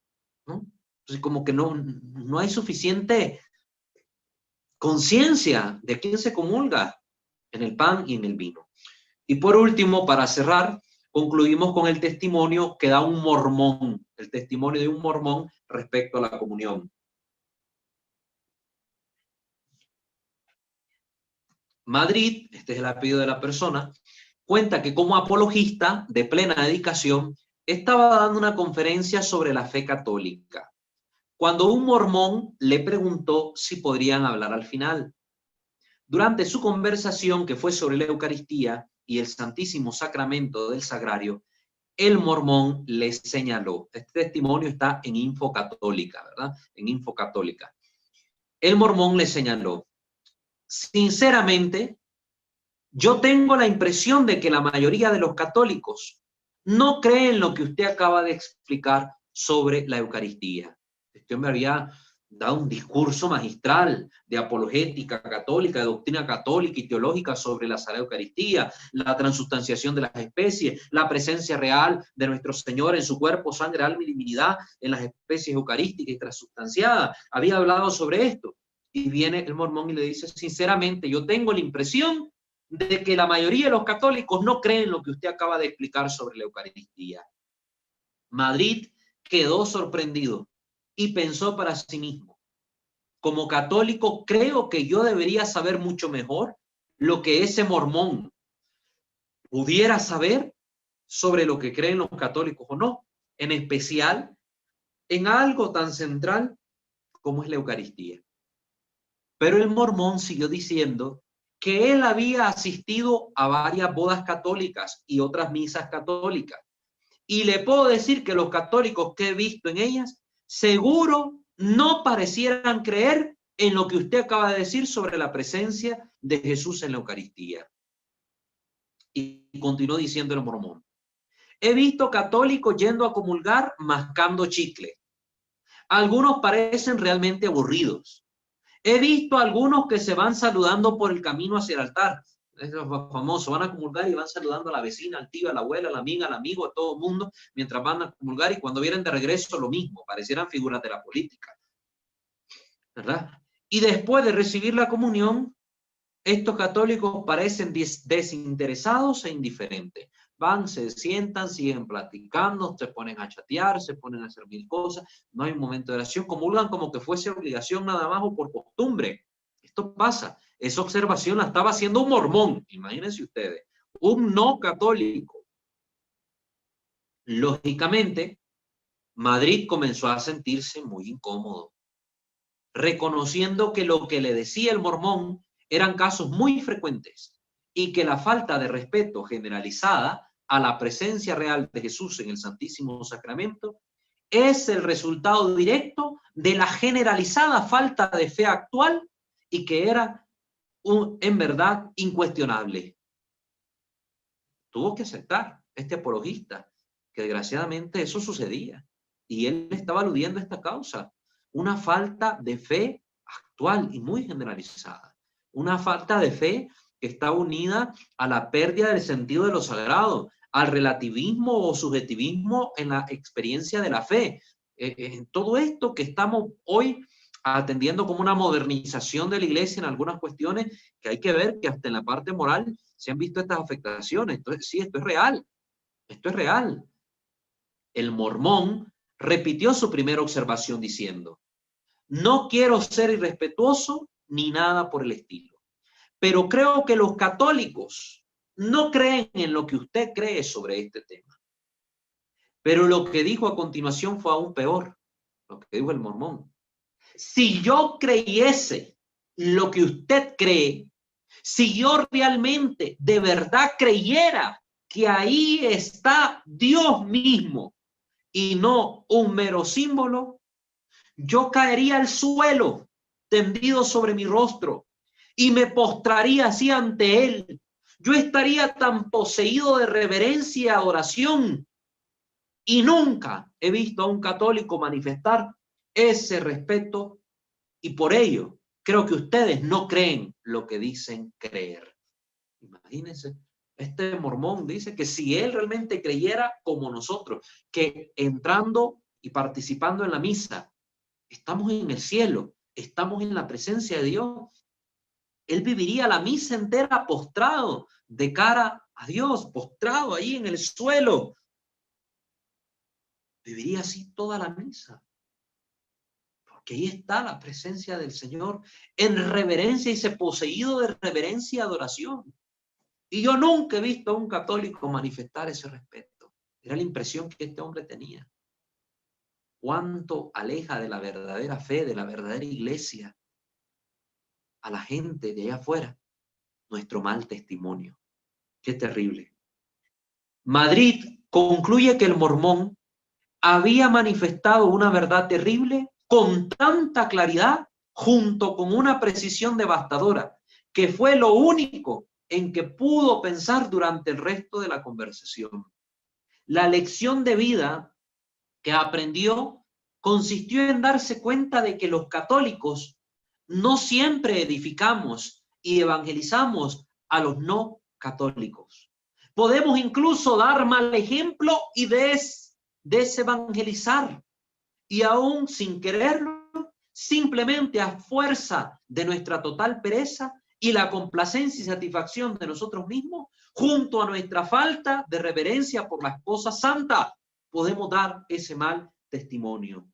¿no? Entonces, como que no hay suficiente conciencia de quién se comulga en el pan y en el vino. Y por último, para cerrar, concluimos con el testimonio que da un mormón, el testimonio de un mormón respecto a la comunión. Madrid, este es el apellido de la persona, cuenta que como apologista de plena dedicación, estaba dando una conferencia sobre la fe católica, cuando un mormón le preguntó si podrían hablar al final. Durante su conversación, que fue sobre la Eucaristía y el Santísimo Sacramento del Sagrario, el mormón le señaló, este testimonio está en Info Católica, ¿verdad? En Info Católica. El mormón le señaló, sinceramente, yo tengo la impresión de que la mayoría de los católicos no creen lo que usted acaba de explicar sobre la Eucaristía. Este hombre había dado un discurso magistral de apologética católica, de doctrina católica y teológica sobre la Sagrada Eucaristía, la transubstanciación de las especies, la presencia real de nuestro Señor en su cuerpo, sangre, alma y divinidad en las especies eucarísticas y transubstanciadas. Había hablado sobre esto. Y viene el mormón y le dice, sinceramente, yo tengo la impresión de que la mayoría de los católicos no creen lo que usted acaba de explicar sobre la Eucaristía. Madrid quedó sorprendido y pensó para sí mismo, como católico creo que yo debería saber mucho mejor lo que ese mormón pudiera saber sobre lo que creen los católicos o no, en especial en algo tan central como es la Eucaristía. Pero el mormón siguió diciendo que él había asistido a varias bodas católicas y otras misas católicas. Y le puedo decir que los católicos que he visto en ellas, seguro no parecieran creer en lo que usted acaba de decir sobre la presencia de Jesús en la Eucaristía. Y continuó diciendo el mormón, he visto católicos yendo a comulgar mascando chicle. Algunos parecen realmente aburridos. He visto a algunos que se van saludando por el camino hacia el altar. Es famoso, van a comulgar y van saludando a la vecina, al tío, a la abuela, a la amiga, al amigo, a todo el mundo, mientras van a comulgar, y cuando vienen de regreso lo mismo, parecieran figuras de la política, ¿verdad? Y después de recibir la comunión, estos católicos parecen desinteresados e indiferentes. Van, se sientan, siguen platicando, se ponen a chatear, se ponen a hacer mil cosas, no hay un momento de oración, comulgan como que fuese obligación nada más o por costumbre. Esto pasa. Esa observación la estaba haciendo un mormón, imagínense ustedes, un no católico. Lógicamente, Madrid comenzó a sentirse muy incómodo, reconociendo que lo que le decía el mormón eran casos muy frecuentes y que la falta de respeto generalizada a la presencia real de Jesús en el Santísimo Sacramento es el resultado directo de la generalizada falta de fe actual y que era en verdad incuestionable. Tuvo que aceptar este apologista que desgraciadamente eso sucedía y él estaba aludiendo a esta causa, una falta de fe actual y muy generalizada, una falta de fe que está unida a la pérdida del sentido de lo sagrado, al relativismo o subjetivismo en la experiencia de la fe. En todo esto que estamos hoy atendiendo como una modernización de la iglesia en algunas cuestiones, que hay que ver que hasta en la parte moral se han visto estas afectaciones. Entonces, sí, esto es real, esto es real. El mormón repitió su primera observación diciendo, no quiero ser irrespetuoso ni nada por el estilo, pero creo que los católicos no creen en lo que usted cree sobre este tema. Pero lo que dijo a continuación fue aún peor, lo que dijo el mormón. Si yo creyese lo que usted cree, si yo realmente de verdad creyera que ahí está Dios mismo y no un mero símbolo, yo caería al suelo tendido sobre mi rostro y me postraría así ante él. Yo estaría tan poseído de reverencia y adoración y nunca he visto a un católico manifestar ese respeto y por ello creo que ustedes no creen lo que dicen creer. Imagínense, este mormón dice que si él realmente creyera como nosotros, que entrando y participando en la misa, estamos en el cielo, estamos en la presencia de Dios, él viviría la misa entera postrado, de cara a Dios, postrado ahí en el suelo, viviría así toda la misa. Porque ahí está la presencia del Señor en reverencia y se poseído de reverencia y adoración. Y yo nunca he visto a un católico manifestar ese respeto. Era la impresión que este hombre tenía. Cuánto aleja de la verdadera fe, de la verdadera iglesia, a la gente de allá afuera, nuestro mal testimonio. Qué terrible. Madrid concluye que el mormón había manifestado una verdad terrible con tanta claridad, junto con una precisión devastadora, que fue lo único en que pudo pensar durante el resto de la conversación. La lección de vida que aprendió consistió en darse cuenta de que los católicos no siempre edificamos y evangelizamos a los no católicos. Podemos incluso dar mal ejemplo y desevangelizar, y aún sin quererlo, simplemente a fuerza de nuestra total pereza y la complacencia y satisfacción de nosotros mismos, junto a nuestra falta de reverencia por las cosas santas, podemos dar ese mal testimonio.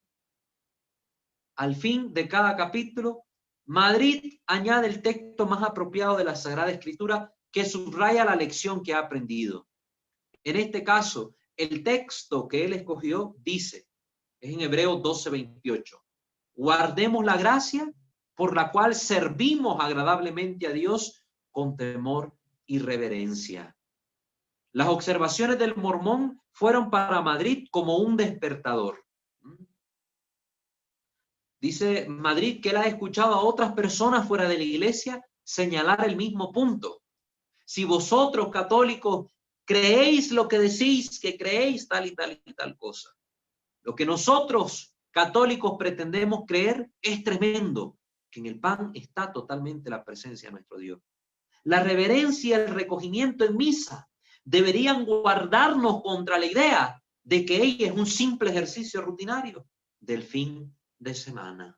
Al fin de cada capítulo, Madrid añade el texto más apropiado de la Sagrada Escritura que subraya la lección que ha aprendido. En este caso, el texto que él escogió dice, es en Hebreos 12:28, guardemos la gracia por la cual servimos agradablemente a Dios con temor y reverencia. Las observaciones del mormón fueron para Madrid como un despertador. Dice Madrid que él ha escuchado a otras personas fuera de la iglesia señalar el mismo punto. Si vosotros, católicos, creéis lo que decís que creéis, tal y tal y tal cosa. Lo que nosotros, católicos, pretendemos creer es tremendo, que en el pan está totalmente la presencia de nuestro Dios. La reverencia y el recogimiento en misa deberían guardarnos contra la idea de que ella es un simple ejercicio rutinario del fin de semana.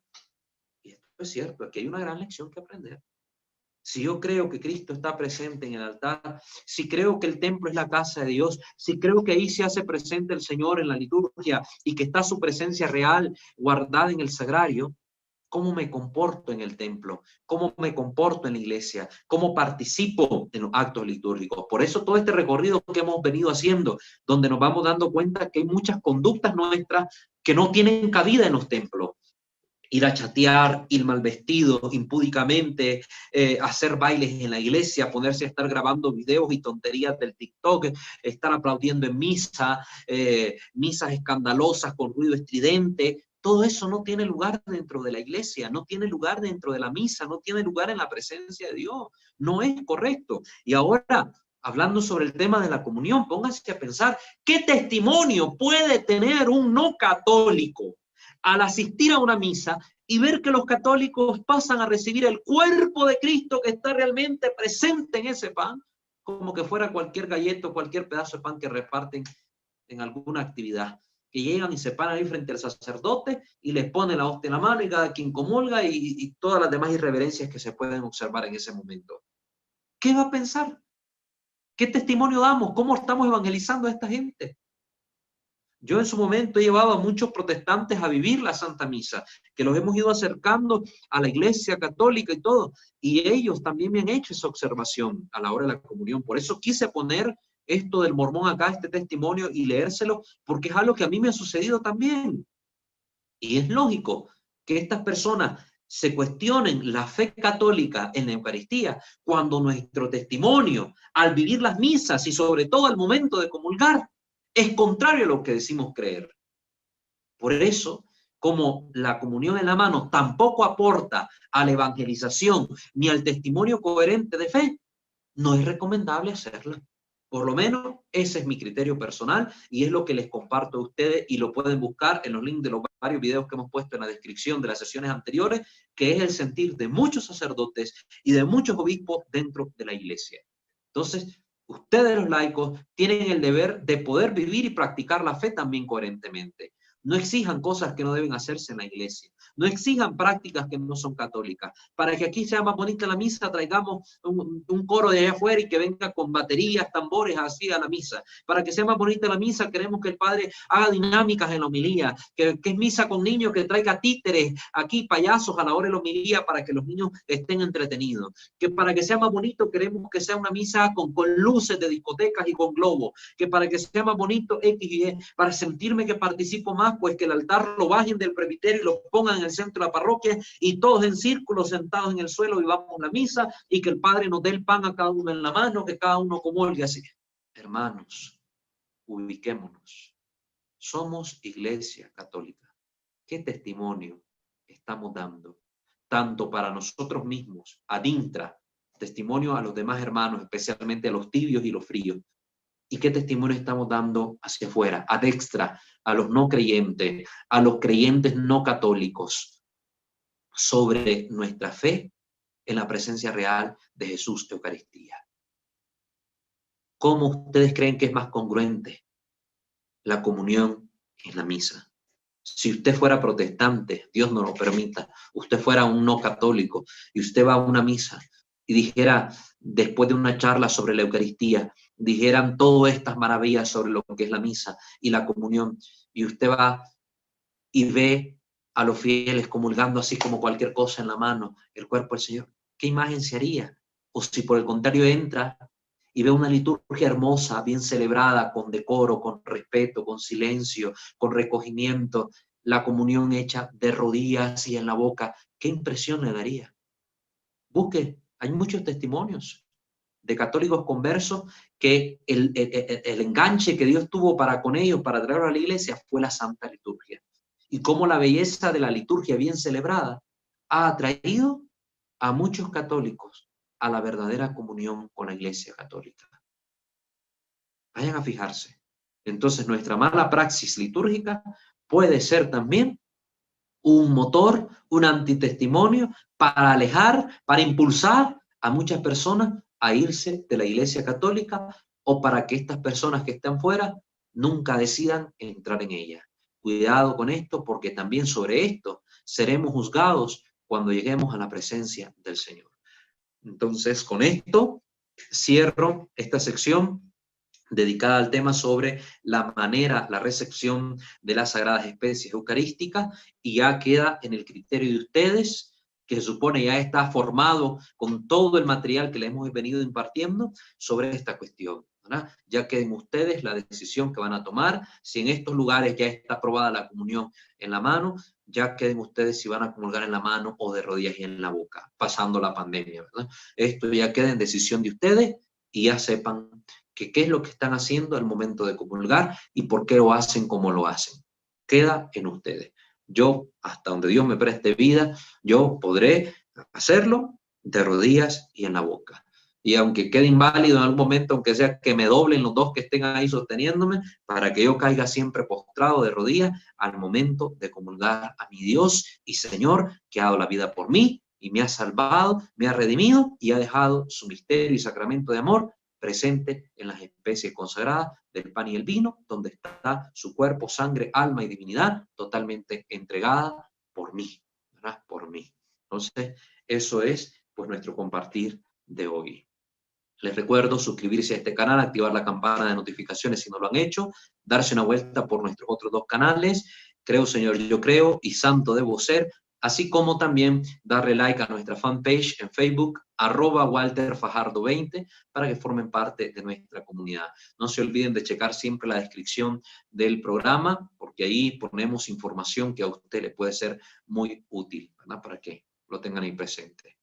Y esto es cierto, aquí hay una gran lección que aprender. Si yo creo que Cristo está presente en el altar, si creo que el templo es la casa de Dios, si creo que ahí se hace presente el Señor en la liturgia y que está su presencia real guardada en el sagrario, ¿cómo me comporto en el templo? ¿Cómo me comporto en la iglesia? ¿Cómo participo en los actos litúrgicos? Por eso todo este recorrido que hemos venido haciendo, donde nos vamos dando cuenta que hay muchas conductas nuestras que no tienen cabida en los templos. Ir a chatear, ir mal vestido, impúdicamente, hacer bailes en la iglesia, ponerse a estar grabando videos y tonterías del TikTok, estar aplaudiendo en misa, misas escandalosas con ruido estridente. Todo eso no tiene lugar dentro de la iglesia, no tiene lugar dentro de la misa, no tiene lugar en la presencia de Dios. No es correcto. Y ahora, hablando sobre el tema de la comunión, pónganse a pensar, ¿qué testimonio puede tener un no católico al asistir a una misa y ver que los católicos pasan a recibir el cuerpo de Cristo que está realmente presente en ese pan, como que fuera cualquier galleta o cualquier pedazo de pan que reparten en alguna actividad? Que llegan y se paran ahí frente al sacerdote y les ponen la hostia en la mano y cada quien comulga y todas las demás irreverencias que se pueden observar en ese momento. ¿Qué va a pensar? ¿Qué testimonio damos? ¿Cómo estamos evangelizando a esta gente? Yo en su momento he llevado a muchos protestantes a vivir la Santa Misa, que los hemos ido acercando a la Iglesia Católica y todo, y ellos también me han hecho esa observación a la hora de la comunión. Por eso quise poner esto del mormón acá, este testimonio, y leérselo, porque es algo que a mí me ha sucedido también. Y es lógico que estas personas se cuestionen la fe católica en la Eucaristía cuando nuestro testimonio, al vivir las misas y sobre todo al momento de comulgar, es contrario a lo que decimos creer. Por eso, como la comunión en la mano tampoco aporta a la evangelización ni al testimonio coherente de fe, no es recomendable hacerla. Por lo menos ese es mi criterio personal y es lo que les comparto a ustedes y lo pueden buscar en los links de los varios videos que hemos puesto en la descripción de las sesiones anteriores, que es el sentir de muchos sacerdotes y de muchos obispos dentro de la iglesia. Entonces, ustedes los laicos tienen el deber de poder vivir y practicar la fe también coherentemente. No exijan cosas que no deben hacerse en la iglesia. No exijan prácticas que no son católicas. Para que aquí sea más bonita la misa, traigamos un coro de allá afuera y que venga con baterías, tambores así a la misa. Para que sea más bonita la misa, queremos que el padre haga dinámicas en la homilía, que es misa con niños, que traiga títeres aquí, payasos a la hora de la homilía para que los niños estén entretenidos. Que para que sea más bonito, queremos que sea una misa con luces de discotecas y con globos. Que para que sea más bonito, X y Y, para sentirme que participo más, pues que el altar lo bajen del presbiterio y lo pongan en el centro de la parroquia y todos en círculo sentados en el suelo vivamos la misa y que el Padre nos dé el pan a cada uno en la mano, que cada uno comulgue así. Hermanos, ubiquémonos. Somos Iglesia Católica. ¿Qué testimonio estamos dando? Tanto para nosotros mismos, ad intra, testimonio a los demás hermanos, especialmente a los tibios y los fríos. ¿Y qué testimonio estamos dando hacia afuera, ad extra, a los no creyentes, a los creyentes no católicos, sobre nuestra fe en la presencia real de Jesús Eucaristía? ¿Cómo ustedes creen que es más congruente la comunión en la misa? Si usted fuera protestante, Dios no lo permita, usted fuera un no católico y usted va a una misa y dijera, después de una charla sobre la Eucaristía, dijeran todas estas maravillas sobre lo que es la misa y la comunión, y usted va y ve a los fieles comulgando así como cualquier cosa en la mano, el cuerpo del Señor, ¿qué imagen se haría? O si por el contrario entra y ve una liturgia hermosa, bien celebrada, con decoro, con respeto, con silencio, con recogimiento, la comunión hecha de rodillas y en la boca, ¿qué impresión le daría? Busque, hay muchos testimonios de católicos conversos que el enganche que Dios tuvo para con ellos, para traerlos a la iglesia, fue la Santa Liturgia. Y cómo la belleza de la liturgia bien celebrada ha atraído a muchos católicos a la verdadera comunión con la Iglesia Católica. Vayan a fijarse. Entonces, nuestra mala praxis litúrgica puede ser también un motor, un antitestimonio para alejar, para impulsar a muchas personas a irse de la Iglesia Católica o para que estas personas que están fuera nunca decidan entrar en ella. Cuidado con esto, porque también sobre esto seremos juzgados cuando lleguemos a la presencia del Señor. Entonces, con esto cierro esta sección dedicada al tema sobre la manera, la recepción de las sagradas especies eucarísticas, y ya queda en el criterio de ustedes, que se supone ya está formado con todo el material que le hemos venido impartiendo sobre esta cuestión, ¿verdad? Ya queden ustedes la decisión que van a tomar. Si en estos lugares ya está aprobada la comunión en la mano, ya queden ustedes si van a comulgar en la mano o de rodillas y en la boca, pasando la pandemia, ¿verdad? Esto ya queda en decisión de ustedes y ya sepan que qué es lo que están haciendo al momento de comulgar y por qué lo hacen como lo hacen. Queda en ustedes. Yo, hasta donde Dios me preste vida, yo podré hacerlo de rodillas y en la boca. Y aunque quede inválido en algún momento, aunque sea que me doblen los dos que estén ahí sosteniéndome, para que yo caiga siempre postrado de rodillas al momento de comulgar a mi Dios y Señor, que ha dado la vida por mí y me ha salvado, me ha redimido y ha dejado su misterio y sacramento de amor presente en las especies consagradas del pan y el vino, donde está su cuerpo, sangre, alma y divinidad totalmente entregada por mí, ¿verdad? Por mí. Entonces, eso es pues nuestro compartir de hoy. Les recuerdo suscribirse a este canal, activar la campana de notificaciones si no lo han hecho, darse una vuelta por nuestros otros dos canales, Creo Señor, Yo Creo y Santo Debo Ser, así como también darle like a nuestra fanpage en Facebook, @WalterFajardo20, para que formen parte de nuestra comunidad. No se olviden de checar siempre la descripción del programa, porque ahí ponemos información que a usted le puede ser muy útil, ¿verdad? Para que lo tengan ahí presente.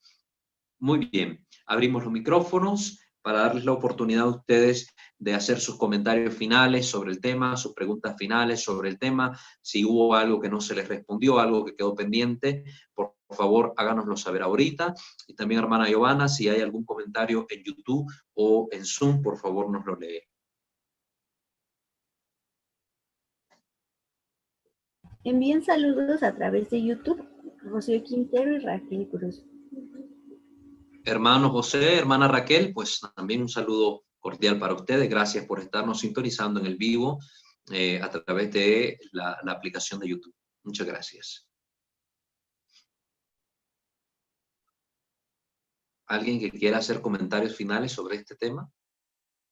Muy bien, abrimos los micrófonos para darles la oportunidad a ustedes de hacer sus comentarios finales sobre el tema, sus preguntas finales sobre el tema. Si hubo algo que no se les respondió, algo que quedó pendiente, por favor háganoslo saber ahorita. Y también, hermana Giovanna, si hay algún comentario en YouTube o en Zoom, por favor nos lo lee. Envíen saludos a través de YouTube, Rocío Quintero y Raquel Cruz. Hermano José, hermana Raquel, pues también un saludo cordial para ustedes. Gracias por estarnos sintonizando en el vivo a través de la aplicación de YouTube. Muchas gracias. ¿Alguien que quiera hacer comentarios finales sobre este tema?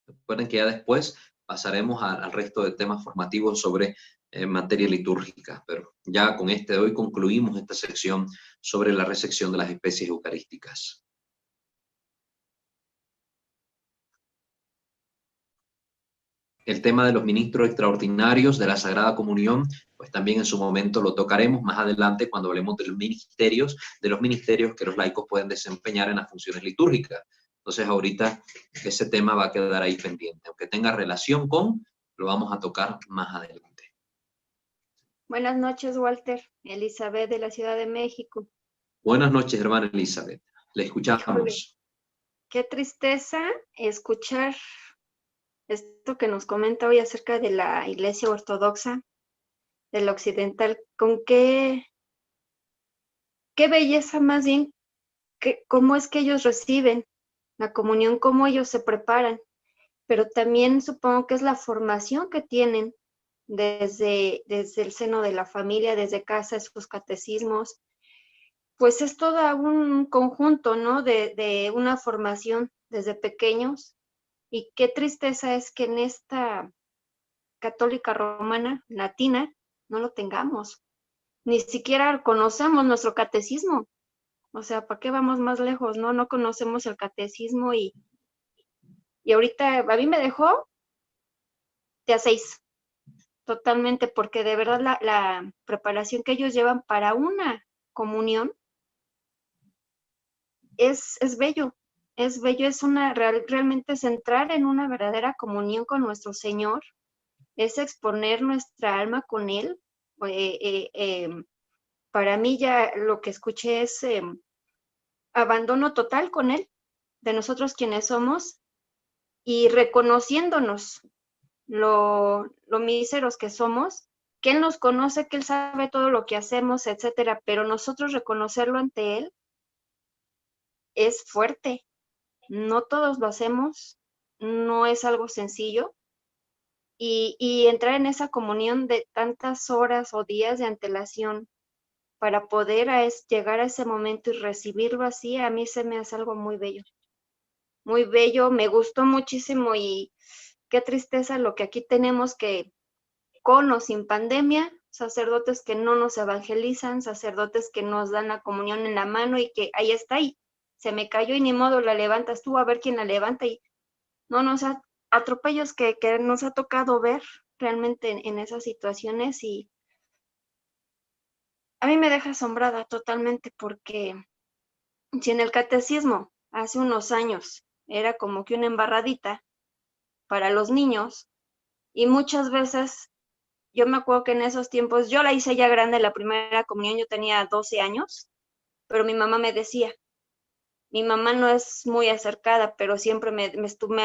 Recuerden que ya después pasaremos al resto de temas formativos sobre materia litúrgica, pero ya con este de hoy concluimos esta sección sobre la recepción de las especies eucarísticas. El tema de los ministros extraordinarios de la Sagrada Comunión, pues también en su momento lo tocaremos más adelante cuando hablemos de los ministerios que los laicos pueden desempeñar en las funciones litúrgicas. Entonces ahorita ese tema va a quedar ahí pendiente. Aunque tenga relación con, lo vamos a tocar más adelante. Buenas noches, Walter. Elizabeth de la Ciudad de México. Buenas noches, hermana Elizabeth. Le escuchamos. Híjole, qué tristeza escuchar esto que nos comenta hoy acerca de la Iglesia Ortodoxa, de la Occidental. Con qué belleza más bien, cómo es que ellos reciben la comunión, cómo ellos se preparan. Pero también supongo que es la formación que tienen desde el seno de la familia, desde casa, sus catecismos. Pues es todo un conjunto, ¿no? De una formación desde pequeños. Y qué tristeza es que en esta católica romana, latina, no lo tengamos. Ni siquiera conocemos nuestro catecismo. O sea, ¿para qué vamos más lejos, no? No conocemos el catecismo y ahorita a mí me dejó de a 6. Totalmente, porque de verdad la preparación que ellos llevan para una comunión es bello, es bello, es realmente es entrar en una verdadera comunión con nuestro Señor, es exponer nuestra alma con Él. Para mí ya lo que escuché es abandono total con Él, de nosotros quienes somos, y reconociéndonos lo míseros que somos, que Él nos conoce, que Él sabe todo lo que hacemos, etcétera, pero nosotros reconocerlo ante Él es fuerte. No todos lo hacemos, no es algo sencillo, y entrar en esa comunión de tantas horas o días de antelación para poder llegar a ese momento y recibirlo así, a mí se me hace algo muy bello. Muy bello, me gustó muchísimo y qué tristeza lo que aquí tenemos, que con o sin pandemia, sacerdotes que no nos evangelizan, sacerdotes que nos dan la comunión en la mano y que ahí está, ahí se me cayó y ni modo, la levantas tú, a ver quién la levanta, y no nos atropellos que nos ha tocado ver realmente en esas situaciones, y a mí me deja asombrada totalmente, porque si en el catecismo hace unos años era como que una embarradita para los niños, y muchas veces, yo me acuerdo que en esos tiempos, yo la hice ya grande, la primera comunión, yo tenía 12 años, pero mi mamá me decía, mi mamá no es muy acercada, pero siempre me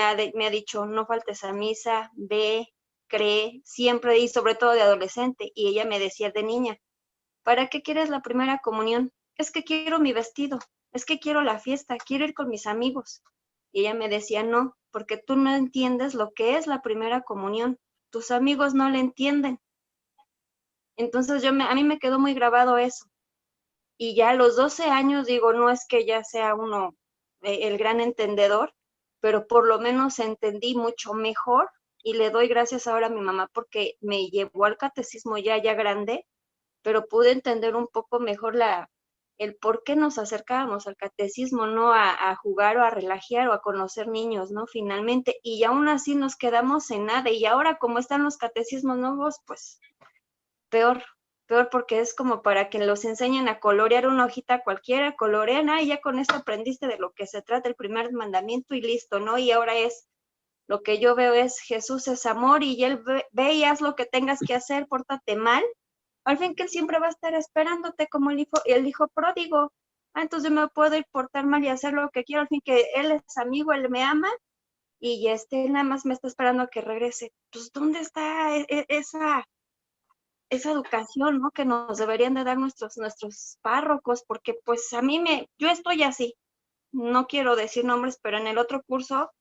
ha dicho, no faltes a misa, ve, cree, siempre, y sobre todo de adolescente, y ella me decía de niña, ¿para qué quieres la primera comunión? Es que quiero mi vestido, es que quiero la fiesta, quiero ir con mis amigos. Y ella me decía, no, porque tú no entiendes lo que es la primera comunión, tus amigos no le entienden. Entonces a mí me quedó muy grabado eso. Y ya a los 12 años, digo, no es que ya sea uno el gran entendedor, pero por lo menos entendí mucho mejor, y le doy gracias ahora a mi mamá porque me llevó al catecismo ya grande, pero pude entender un poco mejor el por qué nos acercábamos al catecismo, no a jugar o a relajar o a conocer niños, ¿no? Finalmente, y aún así nos quedamos en nada, y ahora como están los catecismos nuevos, pues peor, porque es como para que los enseñen a colorear una hojita cualquiera, colorean, y ya con esto aprendiste de lo que se trata el primer mandamiento y listo, ¿no? Y ahora lo que yo veo es Jesús es amor, y Él ve y haz lo que tengas que hacer, pórtate mal, al fin que Él siempre va a estar esperándote como el hijo pródigo. Entonces yo me puedo ir portar mal y hacer lo que quiero, al fin que Él es amigo, Él me ama, y Él nada más me está esperando a que regrese. Pues, ¿dónde está esa educación, ¿no? Que nos deberían de dar nuestros párrocos? Porque pues yo estoy así, no quiero decir nombres, pero en el otro curso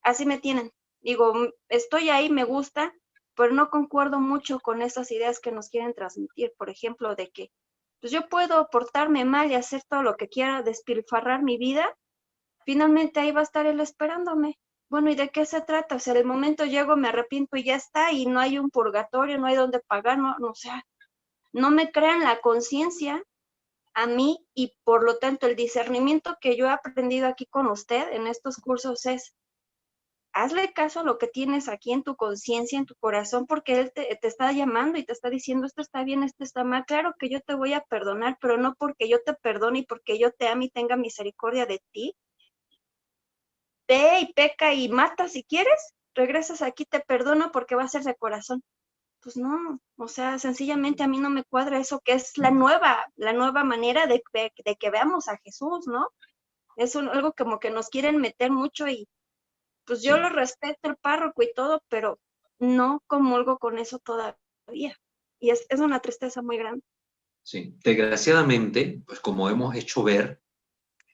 así me tienen. Digo, estoy ahí, me gusta, pero no concuerdo mucho con esas ideas que nos quieren transmitir, por ejemplo, de que pues yo puedo portarme mal y hacer todo lo que quiera, despilfarrar mi vida, finalmente ahí va a estar él esperándome. Bueno, ¿y de qué se trata? O sea, de momento llego, me arrepiento y ya está, y no hay un purgatorio, no hay donde pagar, o sea, no me crean la conciencia a mí, y por lo tanto el discernimiento que yo he aprendido aquí con usted en estos cursos es: hazle caso a lo que tienes aquí en tu conciencia, en tu corazón, porque él te está llamando y te está diciendo, esto está bien, esto está mal. Claro que yo te voy a perdonar, pero no porque yo te perdone y porque yo te ame y tenga misericordia de ti. Ve y peca y mata si quieres, regresas aquí, te perdono porque va a ser de corazón. Pues no, o sea, sencillamente a mí no me cuadra eso, que es la nueva manera de que veamos a Jesús, ¿no? Es algo como que nos quieren meter mucho, y pues yo Sí. lo respeto, el párroco y todo, pero no comulgo con eso todavía. Y es una tristeza muy grande. Sí, desgraciadamente, pues como hemos hecho ver,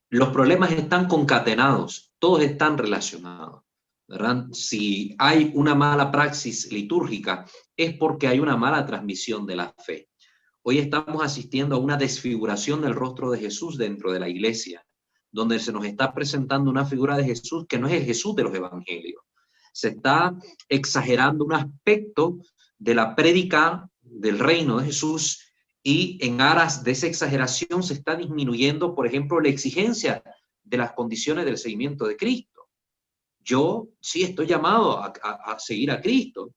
los problemas están concatenados, todos están relacionados, ¿verdad? Si hay una mala praxis litúrgica, es porque hay una mala transmisión de la fe. Hoy estamos asistiendo a una desfiguración del rostro de Jesús dentro de la iglesia, donde se nos está presentando una figura de Jesús que no es el Jesús de los evangelios. Se está exagerando un aspecto de la prédica del reino de Jesús, y en aras de esa exageración se está disminuyendo, por ejemplo, la exigencia de las condiciones del seguimiento de Cristo. Yo sí estoy llamado a seguir a Cristo,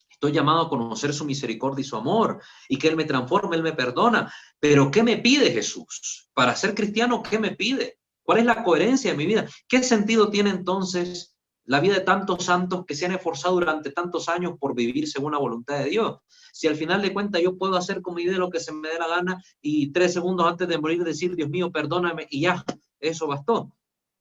estoy llamado a conocer su misericordia y su amor, y que Él me transforme, Él me perdona. Pero ¿qué me pide Jesús? Para ser cristiano, ¿qué me pide? ¿Cuál es la coherencia de mi vida? ¿Qué sentido tiene entonces la vida de tantos santos que se han esforzado durante tantos años por vivir según la voluntad de Dios? Si al final de cuentas yo puedo hacer con mi vida lo que se me dé la gana, y 3 segundos antes de morir decir, Dios mío, perdóname, y ya, eso bastó.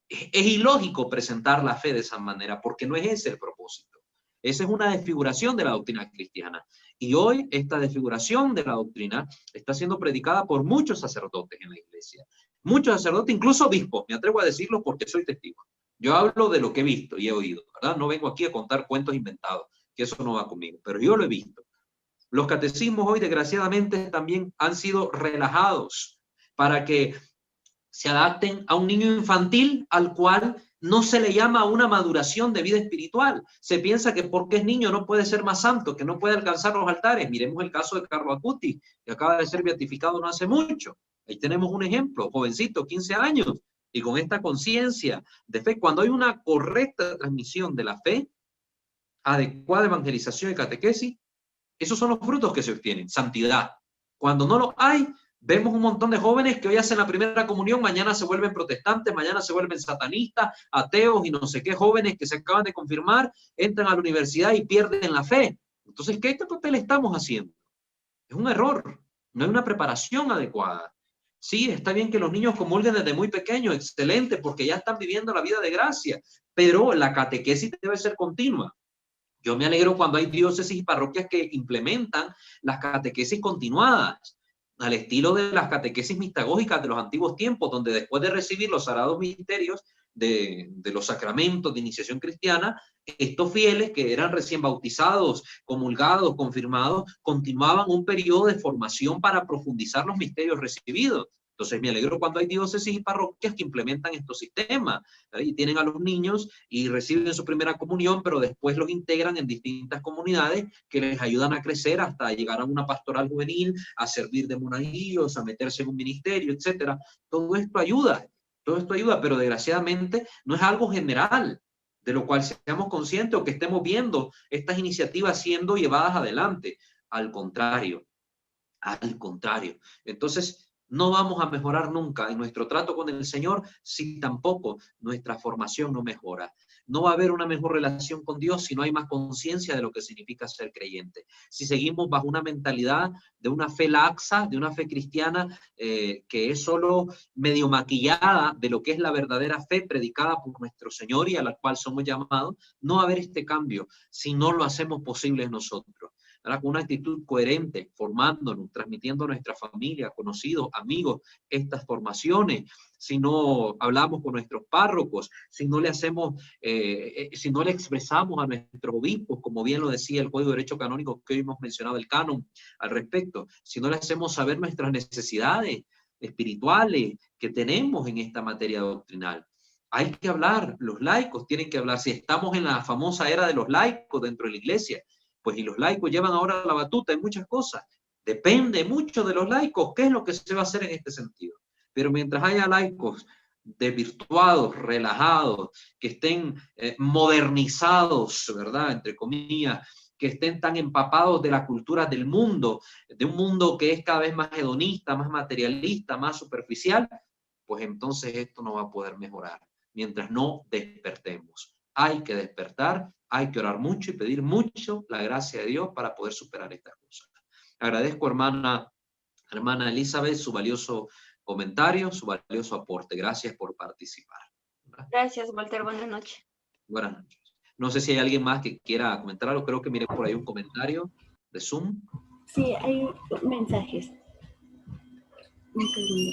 Es ilógico presentar la fe de esa manera, porque no es ese el propósito. Esa es una desfiguración de la doctrina cristiana. Y hoy esta desfiguración de la doctrina está siendo predicada por muchos sacerdotes en la iglesia. Muchos sacerdotes, incluso obispos, me atrevo a decirlo porque soy testigo. Yo hablo de lo que he visto y he oído, ¿verdad? No vengo aquí a contar cuentos inventados, que eso no va conmigo, pero yo lo he visto. Los catecismos hoy, desgraciadamente, también han sido relajados para que se adapten a un niño infantil al cual no se le llama una maduración de vida espiritual. Se piensa que porque es niño no puede ser más santo, que no puede alcanzar los altares. Miremos el caso de Carlo Acutis, que acaba de ser beatificado no hace mucho. Ahí tenemos un ejemplo, jovencito, 15 años, y con esta conciencia de fe. Cuando hay una correcta transmisión de la fe, adecuada evangelización y catequesis, esos son los frutos que se obtienen, santidad. Cuando no lo hay, vemos un montón de jóvenes que hoy hacen la primera comunión, mañana se vuelven protestantes, mañana se vuelven satanistas, ateos y no sé qué, jóvenes que se acaban de confirmar, entran a la universidad y pierden la fe. Entonces, ¿qué papel estamos haciendo? Es un error, no hay una preparación adecuada. Sí, está bien que los niños comulguen desde muy pequeños, excelente, porque ya están viviendo la vida de gracia, pero la catequesis debe ser continua. Yo me alegro cuando hay diócesis y parroquias que implementan las catequesis continuadas, al estilo de las catequesis mistagógicas de los antiguos tiempos, donde después de recibir los sagrados misterios de los sacramentos de iniciación cristiana, estos fieles que eran recién bautizados, comulgados, confirmados, continuaban un periodo de formación para profundizar los misterios recibidos. Entonces me alegro cuando hay diócesis y parroquias que implementan estos sistemas, ¿verdad? Y tienen a los niños y reciben su primera comunión, pero después los integran en distintas comunidades que les ayudan a crecer hasta llegar a una pastoral juvenil, a servir de monaguillos, a meterse en un ministerio, etcétera. Todo esto ayuda, pero desgraciadamente no es algo general, de lo cual seamos conscientes o que estemos viendo estas iniciativas siendo llevadas adelante. Al contrario. Entonces, no vamos a mejorar nunca en nuestro trato con el Señor si tampoco nuestra formación no mejora. No va a haber una mejor relación con Dios si no hay más conciencia de lo que significa ser creyente. Si seguimos bajo una mentalidad de una fe laxa, de una fe cristiana que es solo medio maquillada de lo que es la verdadera fe predicada por nuestro Señor y a la cual somos llamados, no va a haber este cambio si no lo hacemos posible nosotros. ¿verdad? Con una actitud coherente, formándonos, transmitiendo a nuestra familia, conocidos, amigos, estas formaciones. Si no hablamos con nuestros párrocos, si no le hacemos, si no le expresamos a nuestros obispos, como bien lo decía el Código de Derecho Canónico que hoy hemos mencionado el canon al respecto, si no le hacemos saber nuestras necesidades espirituales que tenemos en esta materia doctrinal. Hay que hablar, los laicos tienen que hablar. Si estamos en la famosa era de los laicos dentro de la iglesia, pues y los laicos llevan ahora la batuta en muchas cosas. Depende mucho de los laicos qué es lo que se va a hacer en este sentido. Pero mientras haya laicos desvirtuados, relajados, que estén modernizados, ¿verdad? Entre comillas, que estén tan empapados de la cultura del mundo, de un mundo que es cada vez más hedonista, más materialista, más superficial, pues entonces esto no va a poder mejorar mientras no despertemos. Hay que despertar, hay que orar mucho y pedir mucho la gracia de Dios para poder superar estas cosas. Agradezco, hermana Elizabeth, su valioso comentario, su valioso aporte. Gracias por participar. Gracias, Walter. Buenas noches. Buenas noches. No sé si hay alguien más que quiera comentar algo. Creo que miré por ahí un comentario de Zoom. Sí, hay mensajes. Un segundo.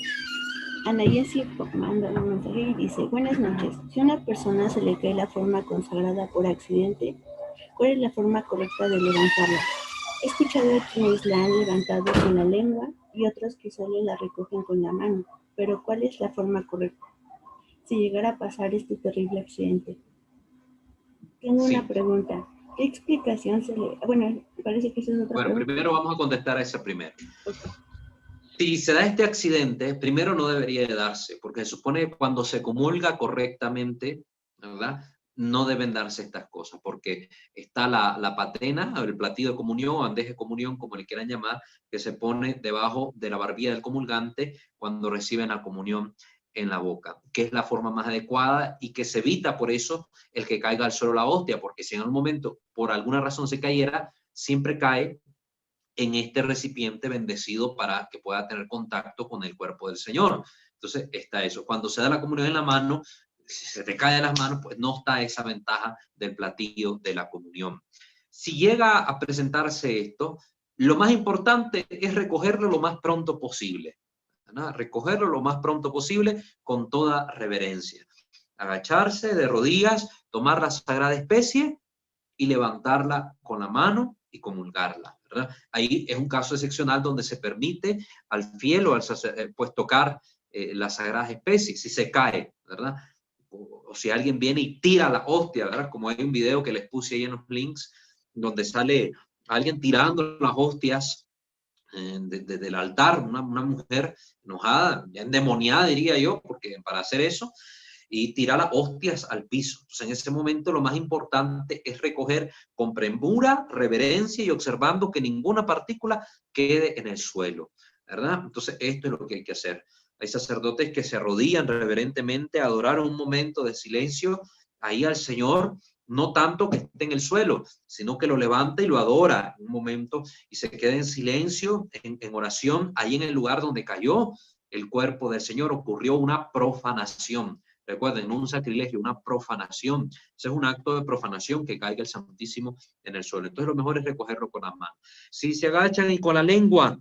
Ana Jessie manda un mensaje y dice: buenas noches. Si a una persona se le cae la forma consagrada por accidente, ¿cuál es la forma correcta de levantarla? He escuchado a quienes la han levantado con la lengua y otros que solo la recogen con la mano, pero ¿cuál es la forma correcta si llegara a pasar este terrible accidente? Tengo una pregunta. ¿Qué explicación se le...? Bueno, parece que esa es otra pregunta. Primero vamos a contestar a esa primero. Okay. Si se da este accidente, primero no debería de darse, porque se supone que cuando se comulga correctamente, ¿verdad?, no deben darse estas cosas, porque está la patena, el platillo de comunión, bandeja de comunión, como le quieran llamar, que se pone debajo de la barbilla del comulgante cuando reciben la comunión en la boca, que es la forma más adecuada y que se evita por eso el que caiga al suelo la hostia, porque si en algún momento por alguna razón se cayera, siempre cae en este recipiente bendecido para que pueda tener contacto con el cuerpo del Señor. Entonces está eso. Cuando se da la comunión en la mano, si se te cae de las manos, pues no está esa ventaja del platillo de la comunión. Si llega a presentarse esto, lo más importante es recogerlo lo más pronto posible, ¿verdad? Recogerlo lo más pronto posible con toda reverencia. Agacharse de rodillas, tomar la sagrada especie y levantarla con la mano y comulgarla, ¿verdad? Ahí es un caso excepcional donde se permite al fiel o al sacerdote pues tocar las sagradas especies, si se cae, ¿verdad? O si alguien viene y tira la hostia, ¿verdad? Como hay un video que les puse ahí en los links, donde sale alguien tirando las hostias desde el altar, una mujer enojada, ya endemoniada diría yo, porque para hacer eso, y tirar las hostias al piso. Entonces, en ese momento lo más importante es recoger con premura, reverencia y observando que ninguna partícula quede en el suelo, ¿verdad? Entonces, esto es lo que hay que hacer. Hay sacerdotes que se arrodillan reverentemente a adorar un momento de silencio ahí al Señor, no tanto que esté en el suelo, sino que lo levanta y lo adora un momento y se queda en silencio, en oración, ahí en el lugar donde cayó el cuerpo del Señor. Ocurrió una profanación. Recuerden, no un sacrilegio, una profanación. Ese es un acto de profanación, que caiga el Santísimo en el suelo. Entonces lo mejor es recogerlo con las manos. Si se agachan y con la lengua,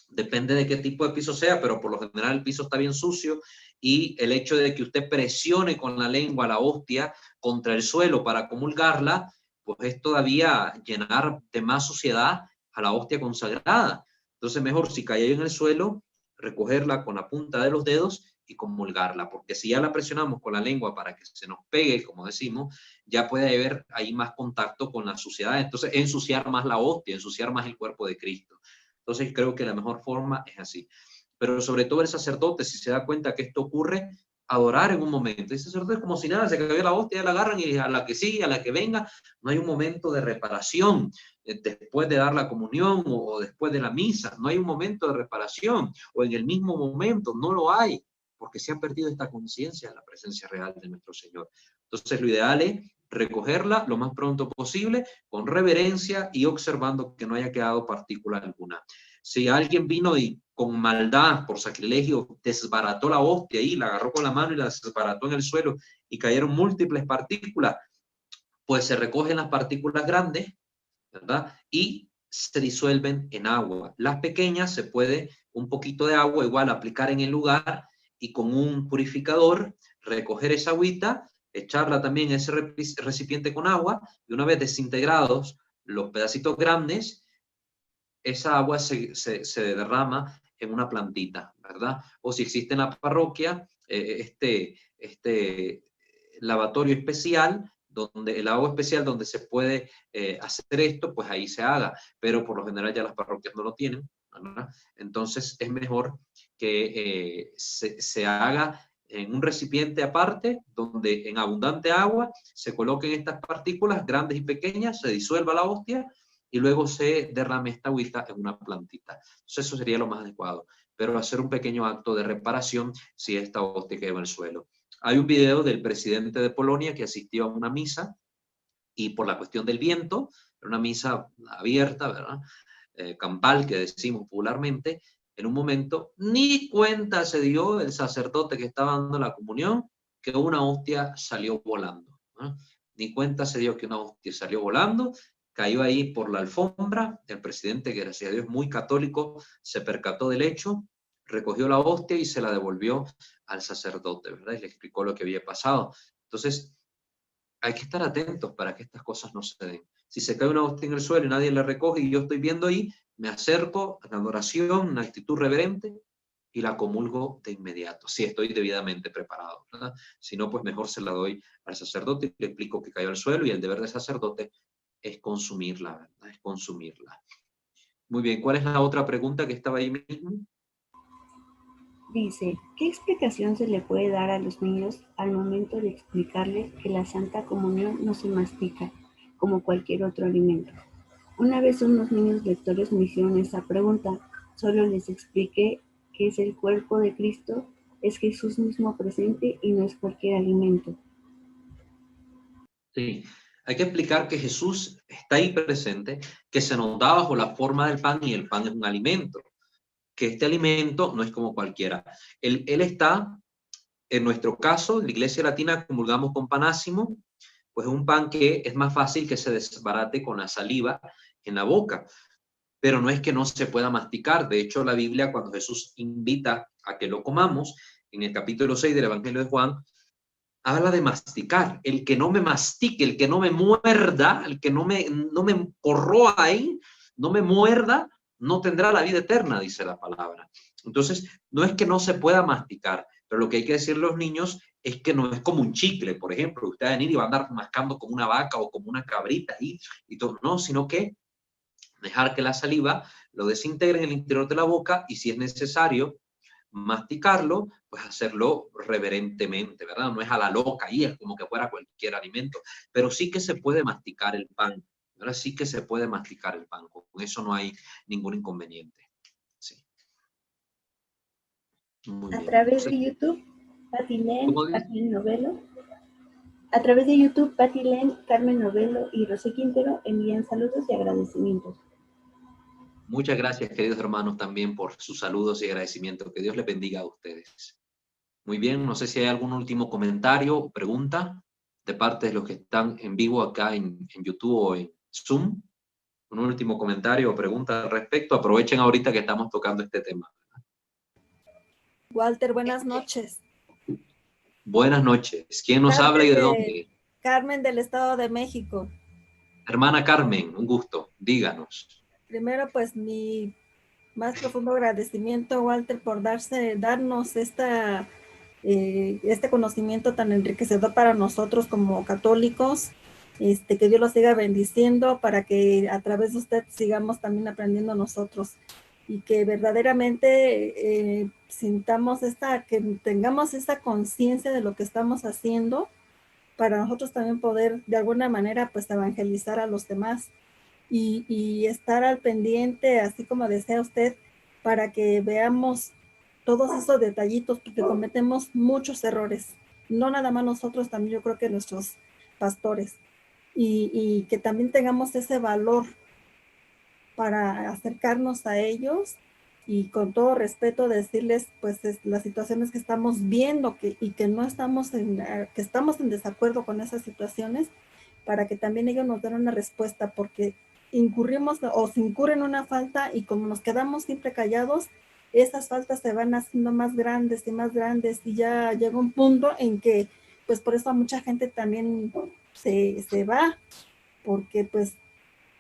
depende de qué tipo de piso sea, pero por lo general el piso está bien sucio y el hecho de que usted presione con la lengua la hostia contra el suelo para comulgarla, pues es todavía llenar de más suciedad a la hostia consagrada. Entonces mejor, si cae ahí en el suelo, recogerla con la punta de los dedos y comulgarla, porque si ya la presionamos con la lengua para que se nos pegue, como decimos, ya puede haber ahí más contacto con la suciedad, entonces ensuciar más la hostia, ensuciar más el cuerpo de Cristo. Entonces creo que la mejor forma es así. Pero sobre todo el sacerdote, si se da cuenta que esto ocurre, adorar en un momento. El sacerdote es como si nada, se cayó la hostia, ya la agarran y a la que sigue, a la que venga, no hay un momento de reparación después de dar la comunión o después de la misa, no hay un momento de reparación, o en el mismo momento, no lo hay, porque se ha perdido esta conciencia de la presencia real de nuestro Señor. Entonces lo ideal es recogerla lo más pronto posible, con reverencia y observando que no haya quedado partícula alguna. Si alguien vino y con maldad, por sacrilegio, desbarató la hostia y la agarró con la mano y la desbarató en el suelo y cayeron múltiples partículas, pues se recogen las partículas grandes, ¿verdad? Y se disuelven en agua. Las pequeñas se puede un poquito de agua igual aplicar en el lugar y con un purificador recoger esa agüita, echarla también en ese recipiente con agua y una vez desintegrados los pedacitos grandes, esa agua se derrama en una plantita, ¿verdad? O si existe en la parroquia este lavatorio especial, donde el agua especial donde se puede hacer esto, pues ahí se haga, pero por lo general ya las parroquias no lo tienen, ¿verdad? Entonces es mejor que se haga en un recipiente aparte, donde en abundante agua se coloquen estas partículas grandes y pequeñas, se disuelva la hostia y luego se derrame esta agüita en una plantita. Entonces eso sería lo más adecuado, pero hacer un pequeño acto de reparación si esta hostia queda en el suelo. Hay un video del presidente de Polonia que asistió a una misa y por la cuestión del viento, una misa abierta, ¿verdad? Campal, que decimos popularmente, en un momento ni cuenta se dio el sacerdote que estaba dando la comunión que una hostia salió volando, ¿no? Ni cuenta se dio que una hostia salió volando, cayó ahí por la alfombra. El presidente, que gracias a Dios muy católico, se percató del hecho, recogió la hostia y se la devolvió al sacerdote, ¿verdad? Y le explicó lo que había pasado. Entonces, hay que estar atentos para que estas cosas no se den. Si se cae una hostia en el suelo y nadie la recoge y yo estoy viendo ahí, me acerco a la adoración, una actitud reverente y la comulgo de inmediato, si estoy debidamente preparado, ¿verdad? Si no, pues mejor se la doy al sacerdote y le explico que cayó al suelo y el deber del sacerdote es consumirla, ¿verdad? Es consumirla. Muy bien, ¿cuál es la otra pregunta que estaba ahí mismo? Dice, ¿qué explicación se le puede dar a los niños al momento de explicarles que la Santa Comunión no se mastica como cualquier otro alimento? Una vez unos niños lectores me hicieron esa pregunta, solo les expliqué que es el cuerpo de Cristo, es Jesús mismo presente y no es cualquier alimento. Sí, hay que explicar que Jesús está ahí presente, que se nos da bajo la forma del pan y el pan es un alimento, que este alimento no es como cualquiera. Él está, en nuestro caso, en la Iglesia Latina comulgamos con panásimo, pues es un pan que es más fácil que se desbarate con la saliva en la boca, pero no es que no se pueda masticar. De hecho, la Biblia, cuando Jesús invita a que lo comamos, en el capítulo 6 del Evangelio de Juan, habla de masticar. El que no me mastique, el que no me muerda, el que no me corroa ahí, no me muerda, no tendrá la vida eterna, dice la palabra. Entonces, no es que no se pueda masticar, pero lo que hay que decirle a los niños es que no es como un chicle, por ejemplo, usted va a venir y va a andar mascando como una vaca o como una cabrita y todo, no, sino que dejar que la saliva lo desintegre en el interior de la boca y si es necesario masticarlo, pues hacerlo reverentemente, ¿verdad? No es a la loca y es como que fuera cualquier alimento, pero sí que se puede masticar el pan, ¿verdad? Sí que se puede masticar el pan, con eso no hay ningún inconveniente. Sí. Muy A bien. través de YouTube, Patilén, Carmen Novelo. A través de YouTube, Patilén, Carmen Novelo y Rosé Quintero envían saludos y agradecimientos. Muchas gracias, queridos hermanos, también por sus saludos y agradecimientos. Que Dios les bendiga a ustedes. Muy bien, no sé si hay algún último comentario o pregunta de parte de los que están en vivo acá en YouTube o en Zoom. Un último comentario o pregunta al respecto. Aprovechen ahorita que estamos tocando este tema. Walter, buenas noches. Buenas noches. ¿Quién nos habla y de dónde? Carmen del Estado de México. Hermana Carmen, un gusto. Díganos. Primero, pues mi más profundo agradecimiento, Walter, por darnos este conocimiento tan enriquecedor para nosotros como católicos. Que Dios los siga bendiciendo para que a través de usted sigamos también aprendiendo nosotros y que verdaderamente que tengamos esa conciencia de lo que estamos haciendo para nosotros también poder de alguna manera pues evangelizar a los demás y estar al pendiente, así como desea usted, para que veamos todos esos detallitos, porque cometemos muchos errores, no nada más nosotros, también yo creo que nuestros pastores, y que también tengamos ese valor para acercarnos a ellos y con todo respeto decirles pues las situaciones que estamos viendo y que no estamos que estamos en desacuerdo con esas situaciones, para que también ellos nos den una respuesta, porque incurrimos o se incurre en una falta y como nos quedamos siempre callados, esas faltas se van haciendo más grandes y ya llega un punto en que, pues por eso mucha gente también se va, porque pues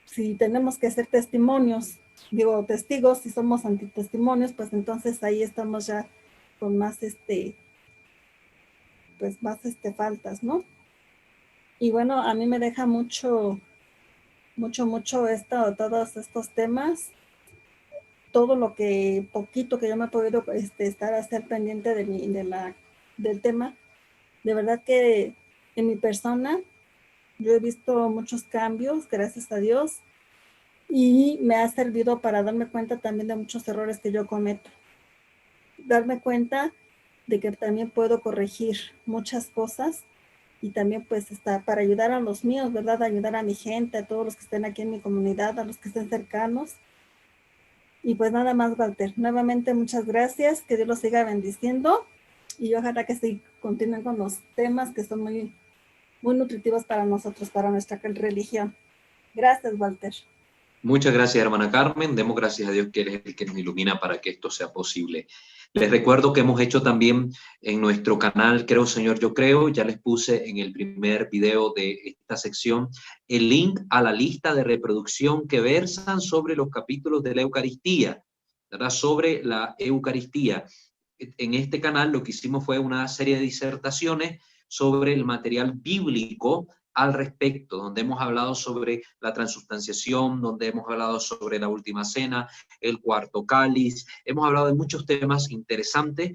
si tenemos que ser testimonios, digo testigos, si somos antitestimonios, pues entonces ahí estamos ya con más pues más faltas, ¿no? Y bueno, a mí me deja mucho todos estos temas, todo lo que poquito que yo me he podido estar a estar pendiente del tema. De verdad que en mi persona yo he visto muchos cambios, gracias a Dios, y me ha servido para darme cuenta también de muchos errores que yo cometo. Darme cuenta de que también puedo corregir muchas cosas y también pues para ayudar a los míos, ¿verdad? Ayudar a mi gente, a todos los que estén aquí en mi comunidad, a los que estén cercanos. Y pues nada más, Walter. Nuevamente muchas gracias, que Dios los siga bendiciendo y ojalá que sí continúen con los temas que son muy, muy nutritivos para nosotros, para nuestra religión. Gracias, Walter. Muchas gracias, hermana Carmen. Demos gracias a Dios que Él es el que nos ilumina para que esto sea posible. Les recuerdo que hemos hecho también en nuestro canal Creo Señor Yo Creo, ya les puse en el primer video de esta sección el link a la lista de reproducción que versan sobre los capítulos de la Eucaristía, ¿verdad? Sobre la Eucaristía. En este canal lo que hicimos fue una serie de disertaciones sobre el material bíblico al respecto, donde hemos hablado sobre la transubstanciación, donde hemos hablado sobre la última cena, el cuarto cáliz, hemos hablado de muchos temas interesantes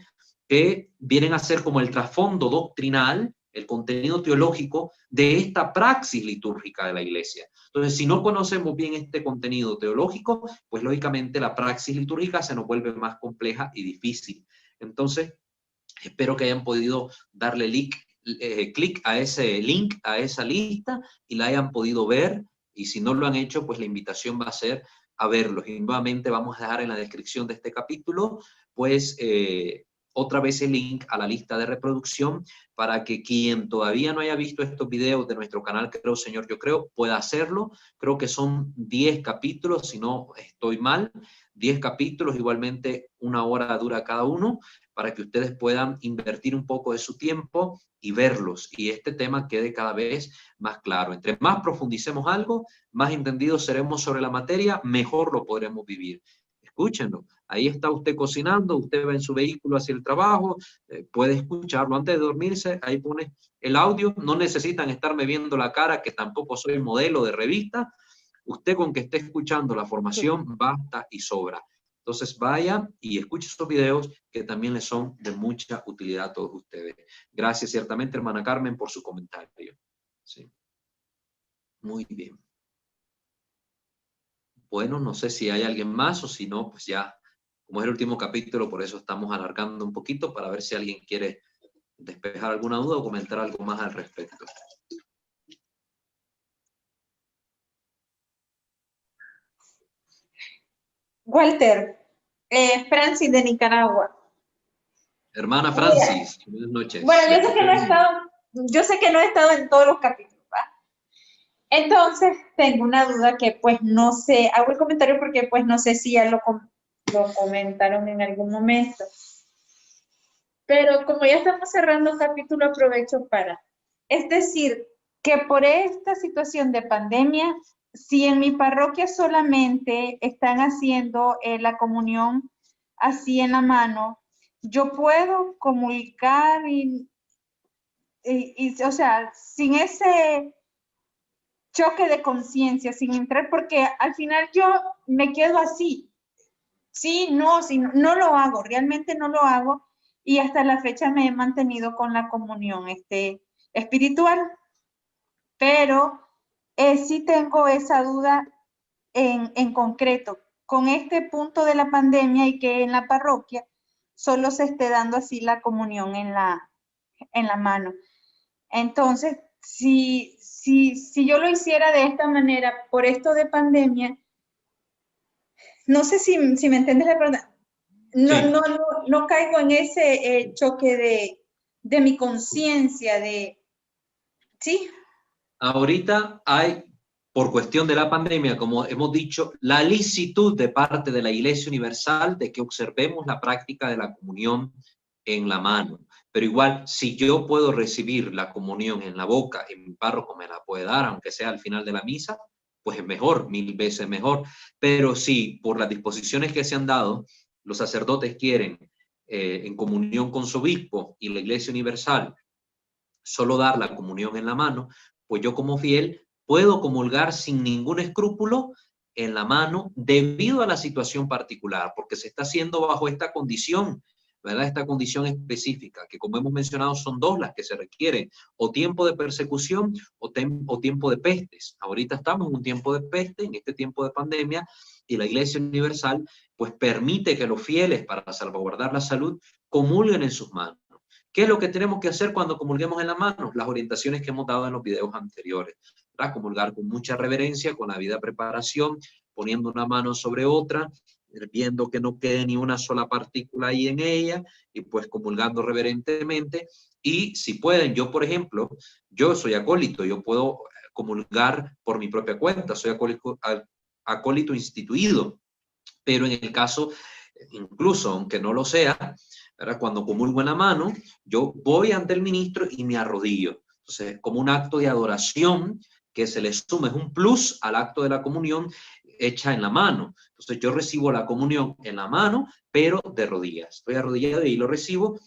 que vienen a ser como el trasfondo doctrinal, el contenido teológico de esta praxis litúrgica de la Iglesia. Entonces, si no conocemos bien este contenido teológico, pues lógicamente la praxis litúrgica se nos vuelve más compleja y difícil. Entonces, espero que hayan podido darle clic a ese link, a esa lista, y la hayan podido ver, y si no lo han hecho, pues la invitación va a ser a verlos. Y nuevamente vamos a dejar en la descripción de este capítulo, pues otra vez el link a la lista de reproducción para que quien todavía no haya visto estos videos de nuestro canal Creo Señor Yo Creo pueda hacerlo. Creo que son 10 capítulos, si no estoy mal, 10 capítulos, igualmente 1 hora dura cada uno, para que ustedes puedan invertir un poco de su tiempo y verlos, y este tema quede cada vez más claro. Entre más profundicemos algo, más entendidos seremos sobre la materia, mejor lo podremos vivir. Escúchenlo. Ahí está usted cocinando, usted va en su vehículo hacia el trabajo, puede escucharlo antes de dormirse, ahí pone el audio, no necesitan estarme viendo la cara, que tampoco soy modelo de revista. Usted con que esté escuchando la formación basta y sobra. Entonces vaya y escuche estos videos que también les son de mucha utilidad a todos ustedes. Gracias ciertamente, hermana Carmen, por su comentario. Sí. Muy bien. Bueno, no sé si hay alguien más o si no, pues ya, como es el último capítulo, por eso estamos alargando un poquito para ver si alguien quiere despejar alguna duda o comentar algo más al respecto. Walter, Francis de Nicaragua. Hermana Francis, buenas noches. Bueno, yo sé que no he estado en todos los capítulos, ¿va? Entonces, tengo una duda que pues no sé, hago el comentario porque pues no sé si ya lo comentaron en algún momento. Pero como ya estamos cerrando el capítulo, aprovecho para, es decir, que por esta situación de pandemia, si en mi parroquia solamente están haciendo la comunión así en la mano, yo puedo comunicar o sea, sin ese choque de conciencia, sin entrar, porque al final yo me quedo así. Sí, no lo hago, realmente no lo hago, y hasta la fecha me he mantenido con la comunión espiritual, pero sí tengo esa duda en concreto, con este punto de la pandemia y que en la parroquia solo se esté dando así la comunión en la mano. Entonces, si yo lo hiciera de esta manera por esto de pandemia, no sé si me entiendes la pregunta. No caigo en ese choque de mi conciencia, ¿sí? Ahorita hay por cuestión de la pandemia, como hemos dicho, la licitud de parte de la Iglesia Universal de que observemos la práctica de la comunión en la mano. Pero igual, si yo puedo recibir la comunión en la boca y mi párroco me la puede dar, aunque sea al final de la misa, pues es mejor, 1000 veces mejor. Pero si por las disposiciones que se han dado, los sacerdotes quieren, en comunión con su obispo y la Iglesia Universal, solo dar la comunión en la mano, pues yo como fiel puedo comulgar sin ningún escrúpulo en la mano debido a la situación particular, porque se está haciendo bajo esta condición, ¿verdad? Esta condición específica, que como hemos mencionado son dos las que se requieren, o tiempo de persecución o tiempo de pestes. Ahorita estamos en un tiempo de peste, en este tiempo de pandemia, y la Iglesia Universal pues permite que los fieles, para salvaguardar la salud, comulguen en sus manos. ¿Qué es lo que tenemos que hacer cuando comulguemos en la mano? Las orientaciones que hemos dado en los videos anteriores, ¿verdad? Comulgar con mucha reverencia, con la debida preparación, poniendo una mano sobre otra, viendo que no quede ni una sola partícula ahí en ella, y pues comulgando reverentemente. Y si pueden, yo por ejemplo, yo soy acólito, yo puedo comulgar por mi propia cuenta, soy acólito instituido, pero en el caso, incluso aunque no lo sea, ¿verdad? Cuando comulgo en la mano, yo voy ante el ministro y me arrodillo. Entonces, como un acto de adoración que se le suma, es un plus al acto de la comunión hecha en la mano. Entonces, yo recibo la comunión en la mano, pero de rodillas. Estoy arrodillado y lo recibo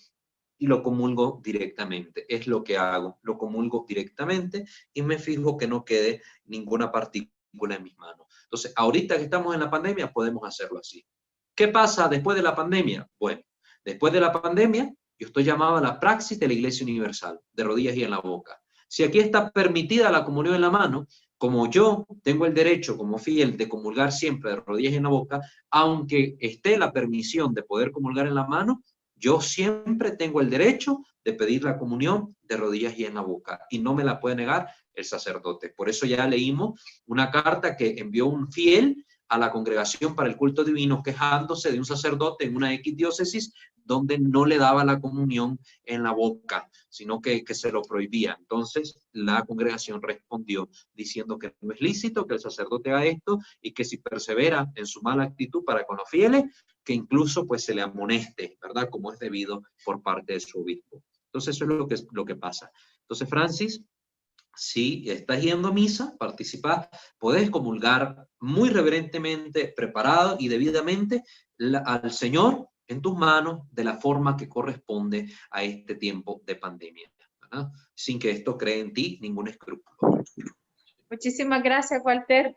y lo comulgo directamente. Es lo que hago. Lo comulgo directamente y me fijo que no quede ninguna partícula en mis manos. Entonces, ahorita que estamos en la pandemia, podemos hacerlo así. ¿Qué pasa después de la pandemia? Bueno, después de la pandemia, yo estoy llamado a la praxis de la Iglesia Universal, de rodillas y en la boca. Si aquí está permitida la comunión en la mano, como yo tengo el derecho como fiel de comulgar siempre de rodillas y en la boca, aunque esté la permisión de poder comulgar en la mano, yo siempre tengo el derecho de pedir la comunión de rodillas y en la boca, y no me la puede negar el sacerdote. Por eso ya leímos una carta que envió un fiel a la Congregación para el Culto Divino quejándose de un sacerdote en una X diócesis donde no le daba la comunión en la boca, sino que se lo prohibía. Entonces la congregación respondió diciendo que no es lícito que el sacerdote haga esto y que si persevera en su mala actitud para con los fieles, que incluso pues se le amoneste, ¿verdad? Como es debido por parte de su obispo. Entonces eso es lo que pasa. Entonces, Francis, si estás yendo a misa, participás, podés comulgar muy reverentemente, preparado y debidamente al Señor en tus manos de la forma que corresponde a este tiempo de pandemia, ¿verdad? Sin que esto cree en ti ningún escrúpulo. Muchísimas gracias, Walter.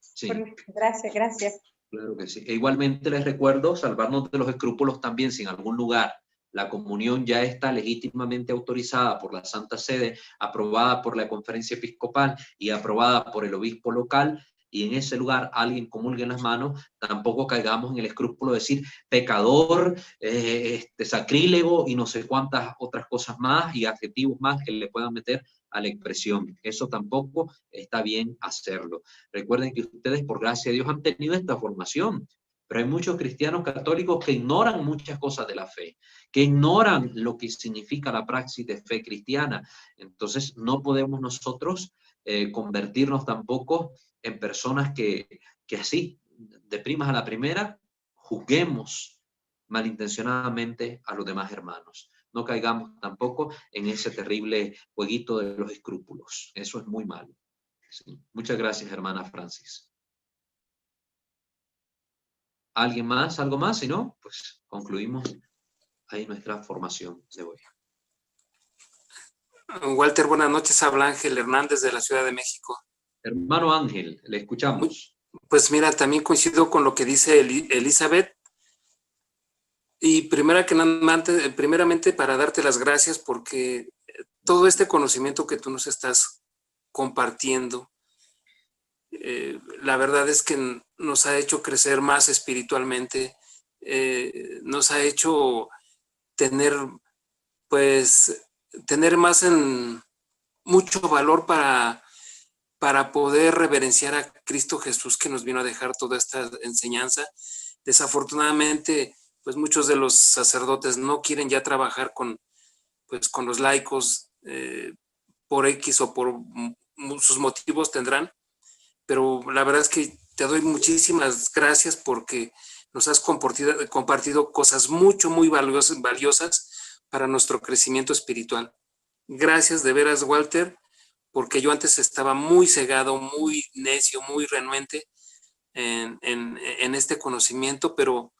Sí. Gracias. Claro que sí. E igualmente les recuerdo salvarnos de los escrúpulos también si en algún lugar la comunión ya está legítimamente autorizada por la Santa Sede, aprobada por la Conferencia Episcopal y aprobada por el obispo local, y en ese lugar alguien comulgue en las manos, tampoco caigamos en el escrúpulo de decir pecador, sacrílego y no sé cuántas otras cosas más y adjetivos más que le puedan meter a la expresión. Eso tampoco está bien hacerlo. Recuerden que ustedes, por gracia de Dios, han tenido esta formación, pero hay muchos cristianos católicos que ignoran muchas cosas de la fe, que ignoran lo que significa la praxis de fe cristiana. Entonces no podemos nosotros convertirnos tampoco en personas que así, de primas a la primera, juzguemos malintencionadamente a los demás hermanos. No caigamos tampoco en ese terrible jueguito de los escrúpulos. Eso es muy malo. Sí. Muchas gracias, hermana Francis. ¿Alguien más? ¿Algo más? Si no, pues concluimos ahí nuestra formación de hoy. Walter, buenas noches. Habla Ángel Hernández de la Ciudad de México. Hermano Ángel, le escuchamos. Pues mira, también coincido con lo que dice Elizabeth. Y primeramente para darte las gracias porque todo este conocimiento que tú nos estás compartiendo, la verdad es que nos ha hecho crecer más espiritualmente, nos ha hecho tener más mucho valor para poder reverenciar a Cristo Jesús, que nos vino a dejar toda esta enseñanza. Desafortunadamente, pues muchos de los sacerdotes no quieren ya trabajar con los laicos por X o por sus motivos tendrán, pero la verdad es que te doy muchísimas gracias porque nos has compartido cosas muy valiosas para nuestro crecimiento espiritual. Gracias de veras, Walter, porque yo antes estaba muy cegado, muy necio, muy renuente en este conocimiento, pero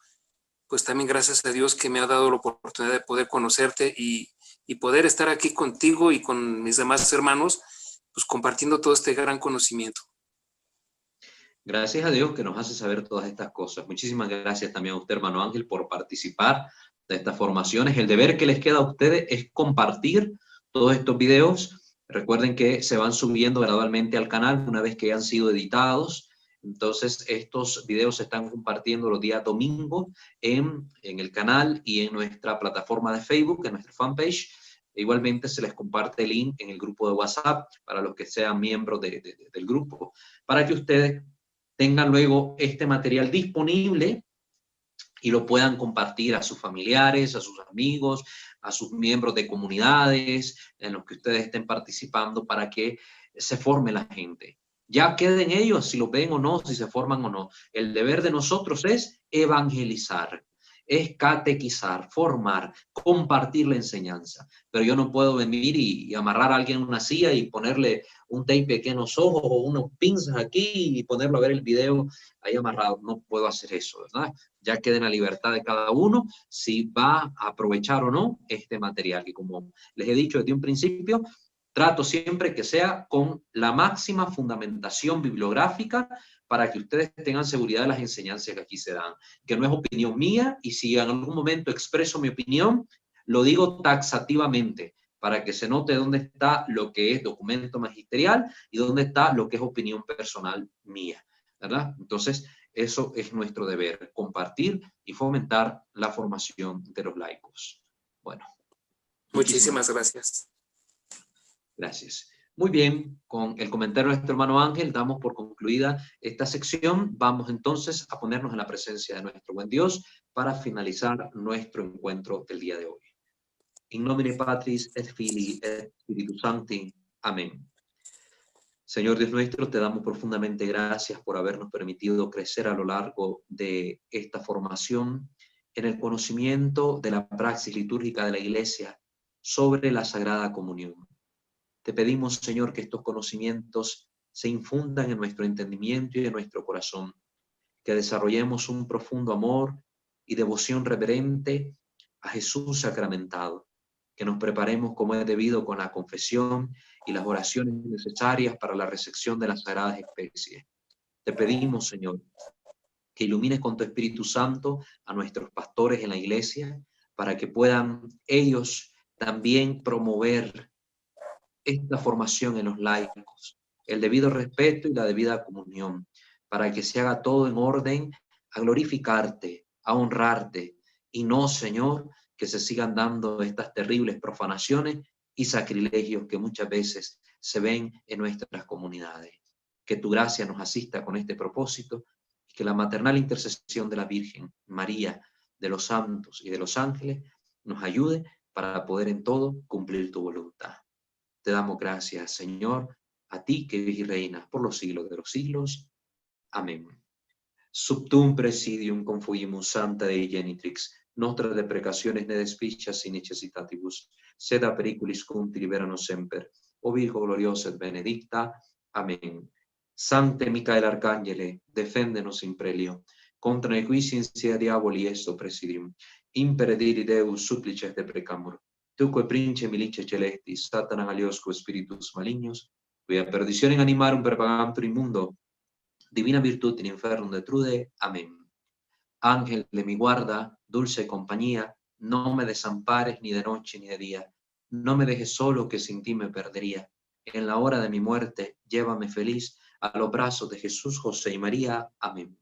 pues también gracias a Dios que me ha dado la oportunidad de poder conocerte y poder estar aquí contigo y con mis demás hermanos, pues compartiendo todo este gran conocimiento. Gracias a Dios que nos hace saber todas estas cosas. Muchísimas gracias también a usted, hermano Ángel, por participar de estas formaciones. El deber que les queda a ustedes es compartir todos estos videos. Recuerden que se van subiendo gradualmente al canal una vez que han sido editados. Entonces, estos videos se están compartiendo los días domingos en el canal y en nuestra plataforma de Facebook, en nuestra fanpage. Igualmente se les comparte el link en el grupo de WhatsApp para los que sean miembros del grupo, para que ustedes tengan luego este material disponible y lo puedan compartir a sus familiares, a sus amigos, a sus miembros de comunidades en los que ustedes estén participando para que se forme la gente. Ya queden ellos si lo ven o no, si se forman o no. El deber de nosotros es evangelizar, es catequizar, formar, compartir la enseñanza. Pero yo no puedo venir y amarrar a alguien en una silla y ponerle un tape aquí en los ojos o unos pinzas aquí y ponerlo a ver el video ahí amarrado. No puedo hacer eso, ¿verdad? Ya queda en la libertad de cada uno si va a aprovechar o no este material. Y como les he dicho desde un principio, trato siempre que sea con la máxima fundamentación bibliográfica para que ustedes tengan seguridad de las enseñanzas que aquí se dan, que no es opinión mía, y si en algún momento expreso mi opinión, lo digo taxativamente, para que se note dónde está lo que es documento magisterial y dónde está lo que es opinión personal mía, ¿verdad? Entonces, eso es nuestro deber, compartir y fomentar la formación de los laicos. Bueno. Muchísimas gracias. Gracias. Muy bien, con el comentario de nuestro hermano Ángel damos por concluida esta sección. Vamos entonces a ponernos en la presencia de nuestro buen Dios para finalizar nuestro encuentro del día de hoy. In nomine Patris et Filii et Spiritus Sancti. Amén. Señor Dios nuestro, te damos profundamente gracias por habernos permitido crecer a lo largo de esta formación en el conocimiento de la praxis litúrgica de la Iglesia sobre la Sagrada Comunión. Te pedimos, Señor, que estos conocimientos se infundan en nuestro entendimiento y en nuestro corazón, que desarrollemos un profundo amor y devoción reverente a Jesús sacramentado, que nos preparemos como es debido con la confesión y las oraciones necesarias para la recepción de las sagradas especies. Te pedimos, Señor, que ilumines con tu Espíritu Santo a nuestros pastores en la Iglesia, para que puedan ellos también promover esta formación en los laicos, el debido respeto y la debida comunión, para que se haga todo en orden a glorificarte, a honrarte, y no, Señor, que se sigan dando estas terribles profanaciones y sacrilegios que muchas veces se ven en nuestras comunidades. Que tu gracia nos asista con este propósito y que la maternal intercesión de la Virgen María, de los santos y de los ángeles nos ayude para poder en todo cumplir tu voluntad. Te damos gracias, Señor, a ti que vives y reinas por los siglos de los siglos. Amén. Subtum presidium confugimus Santa Dei Genitrix, nostra deprecaciones ne despicias in necessitatibus, sed a periculis cunti liberanos semper, o Virgo gloriosa et benedicta. Amén. Sancte Micael Arcangele, defendenos in prelio, contra nequisintia diaboli esto presidium, imperediri Deus supplices deprecamur, tuque prince milice celestis, Satanas aliosque spiritus malignos, quia perditionem animarum propagantur in mundo, divina virtud in infernum detrude. Amén. Ángel de mi guarda, dulce compañía, no me desampares ni de noche ni de día, no me dejes solo que sin ti me perdería. En la hora de mi muerte, llévame feliz a los brazos de Jesús, José y María. Amén.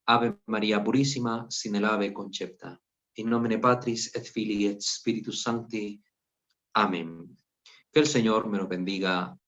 Ave María Purísima, sin el ave concepta. In nomine Patris et Filii et Spiritus Sancti. Amén. Que el Señor me lo bendiga